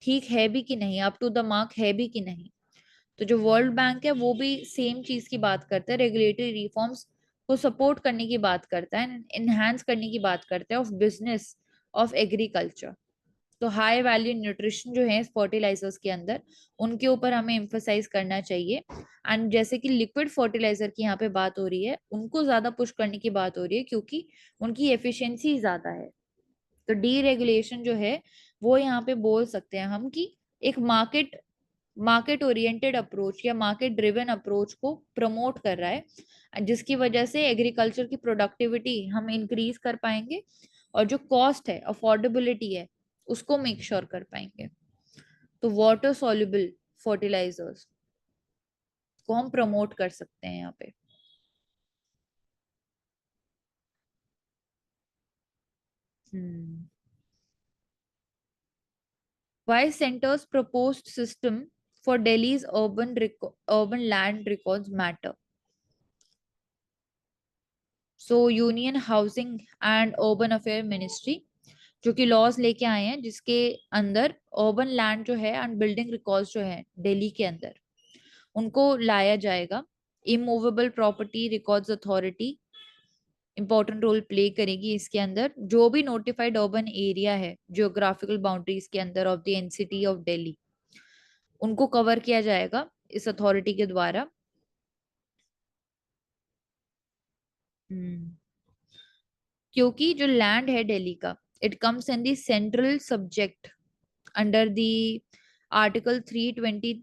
ठीक है भी कि नहीं, अप टू द मार्क है भी कि नहीं। तो जो वर्ल्ड बैंक है वो भी सेम चीज की बात करता है, रेगुलेटरी रिफॉर्म्स को सपोर्ट करने की बात करता है, एनहांस करने की बात करता है ऑफ बिजनेस ऑफ एग्रीकल्चर। तो हाई वैल्यू न्यूट्रिशन जो है फर्टिलाइजर्स के अंदर उनके ऊपर हमें एम्फोसाइज करना चाहिए। एंड जैसे कि लिक्विड फर्टिलाइजर की यहाँ पे बात हो रही है उनको ज्यादा पुश करने की बात हो रही है क्योंकि उनकी एफिशिएंसी ज्यादा है। तो डीरेगुलेशन जो है वो यहाँ पे बोल सकते हैं हम कि एक मार्केट ओरिएंटेड अप्रोच या मार्केट ड्रिवन अप्रोच को प्रमोट कर रहा है, जिसकी वजह से एग्रीकल्चर की प्रोडक्टिविटी हम इंक्रीज कर पाएंगे और जो कॉस्ट है अफोर्डेबिलिटी है उसको मेक श्योर कर पाएंगे। तो वाटर सॉल्युबल फर्टिलाइजर्स को हम प्रमोट कर सकते हैं यहाँ पे। Why center's proposed system for Delhi's urban land records matter? So union housing and urban affair ministry जो कि लॉज लेके आए हैं जिसके अंदर अर्बन लैंड जो है एंड बिल्डिंग रिकॉर्ड्स जो है दिल्ली के अंदर उनको लाया जाएगा। Immovable property records authority important role play करेगी इसके अंदर। जो भी नोटिफाइड अर्बन एरिया है जियोग्राफिकल बाउंड्रीज के अंदर of the NCT of Delhi उनको कवर किया जाएगा इस अथॉरिटी के द्वारा। हम्म, क्योंकि जो लैंड है दिल्ली का it comes in the central subject under the article 320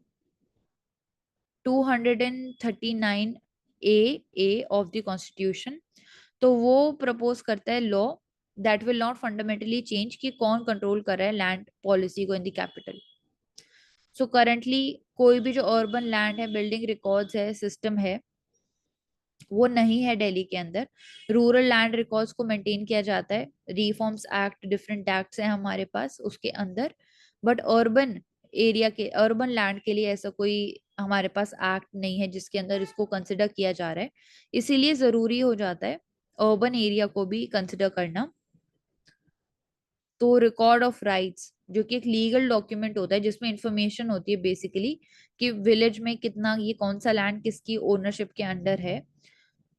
239 A of the constitution. तो वो प्रपोज करता है law that will not fundamentally change कि कौन कंट्रोल कर रहा है लैंड पॉलिसी को in the capital. So currently कोई भी जो अर्बन लैंड है बिल्डिंग रिकॉर्ड्स है सिस्टम है वो नहीं है दिल्ली के अंदर। रूरल लैंड रिकॉर्ड्स को मेंटेन किया जाता है, रिफॉर्म्स एक्ट डिफरेंट एक्ट्स हैं हमारे पास उसके अंदर, बट अर्बन एरिया के अर्बन लैंड के लिए ऐसा कोई हमारे पास एक्ट नहीं है जिसके अंदर इसको कंसिडर किया जा रहा है। इसीलिए जरूरी हो जाता है अर्बन एरिया को भी कंसिडर करना। तो रिकॉर्ड ऑफ राइट्स जो कि एक लीगल डॉक्यूमेंट होता है जिसमें इंफॉर्मेशन होती है बेसिकली कि विलेज में कितना ये कौन सा लैंड किसकी ओनरशिप के अंडर है।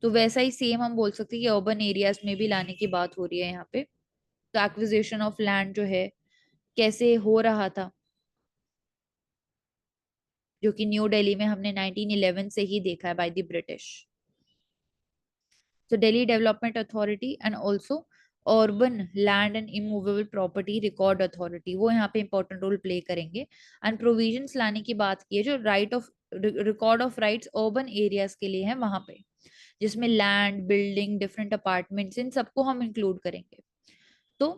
तो वैसा ही सेम हम बोल सकते हैं कि अर्बन एरियाज में भी लाने की बात हो रही है यहाँ पे। तो एक्विजिशन ऑफ लैंड जो है कैसे हो रहा था जो कि न्यू दिल्ली में हमने 1911 से ही देखा है by the British. So Delhi Development Authority and also urban land and immovable property record authority, वो यहाँ पे इंपॉर्टेंट रोल प्ले करेंगे. एंड प्रोविजंस लाने की बात की है, जो right of record of rights urban areas के लिए है वहां पे, जिसमें लैंड, बिल्डिंग, डिफरेंट अपार्टमेंट्स, इन सबको हम इंक्लूड करेंगे. तो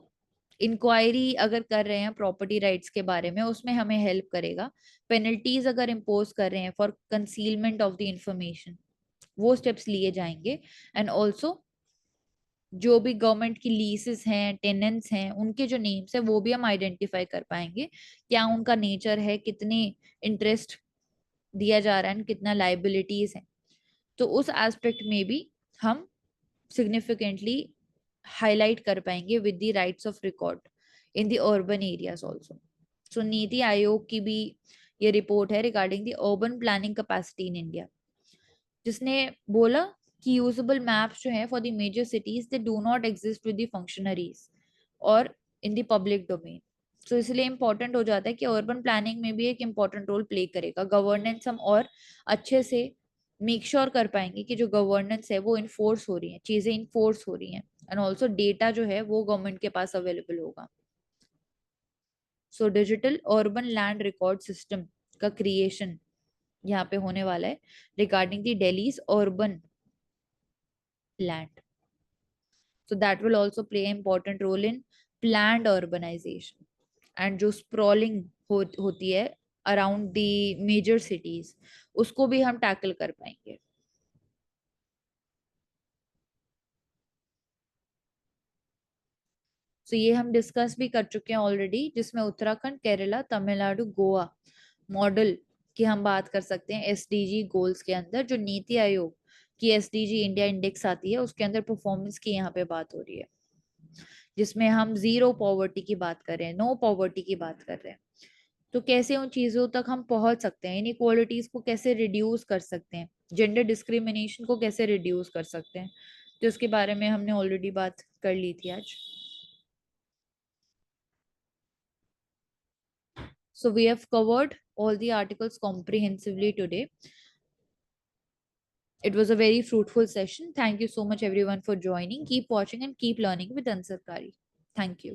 इंक्वायरी अगर कर रहे हैं प्रॉपर्टी राइट्स के बारे में, उसमें हमें हेल्प करेगा. पेनल्टीज अगर इम्पोज कर रहे हैं for concealment of the information, वो स्टेप्स लिए जाएंगे. एंड ऑल्सो जो भी गवर्नमेंट की लीसेस हैं, टेनेंट्स हैं, उनके जो नेम्स है वो भी हम आइडेंटिफाई कर पाएंगे, क्या उनका नेचर है, कितने इंटरेस्ट दिया जा रहा है, कितना लाइबिलिटीज है. तो उस एस्पेक्ट में भी हम सिग्निफिकेंटली हाईलाइट कर पाएंगे with the rights of record in the urban areas also. So NITI Aayog की भी ये रिपोर्ट है regarding the urban planning capacity in India, जिसने बोला कि यूजेबल मैप्स जो है for the major cities they do not exist with the functionaries और इन द पब्लिक डोमेन. तो इसलिए इंपॉर्टेंट हो जाता है कि अर्बन प्लानिंग में भी एक इंपॉर्टेंट रोल प्ले करेगा. गवर्नेंस हम और अच्छे से मेक श्योर कर पाएंगे कि जो गवर्नेंस है वो इन्फोर्स हो रही है, चीजें इन्फोर्स हो रही हैं. एंड ऑल्सो डेटा जो है वो गवर्नमेंट के पास अवेलेबल होगा. So digital urban land record system का क्रिएशन यहाँ पे होने वाला है regarding the Delhi's urban land. So that will also play an important role in planned urbanization. And जो sprawling होती है around the major cities, उसको भी हम टैकल कर पाएंगे. तो ये हम डिस्कस भी कर चुके हैं ऑलरेडी, जिसमें उत्तराखंड, केरला, तमिलनाडु, गोवा मॉडल की हम बात कर सकते हैं. एसडीजी गोल्स के अंदर जो नीति आयोग की एसडीजी इंडिया इंडेक्स आती है, उसके अंदर परफॉर्मेंस की यहाँ पे बात हो रही है, जिसमें हम जीरो पॉवर्टी की बात कर रहे हैं, नो पॉवर्टी की बात कर रहे हैं. तो कैसे उन चीजों तक हम पहुंच सकते हैं, इनइक्वालिटीज को कैसे रिड्यूस कर सकते हैं, जेंडर डिस्क्रिमिनेशन को कैसे रिड्यूस कर सकते हैं, तो उसके बारे में हमने ऑलरेडी बात कर ली थी आज. So we have covered all the articles comprehensively today. It was a very fruitful session. Thank you so much everyone for joining. Keep watching and keep learning with Ansar Kari. Thank you.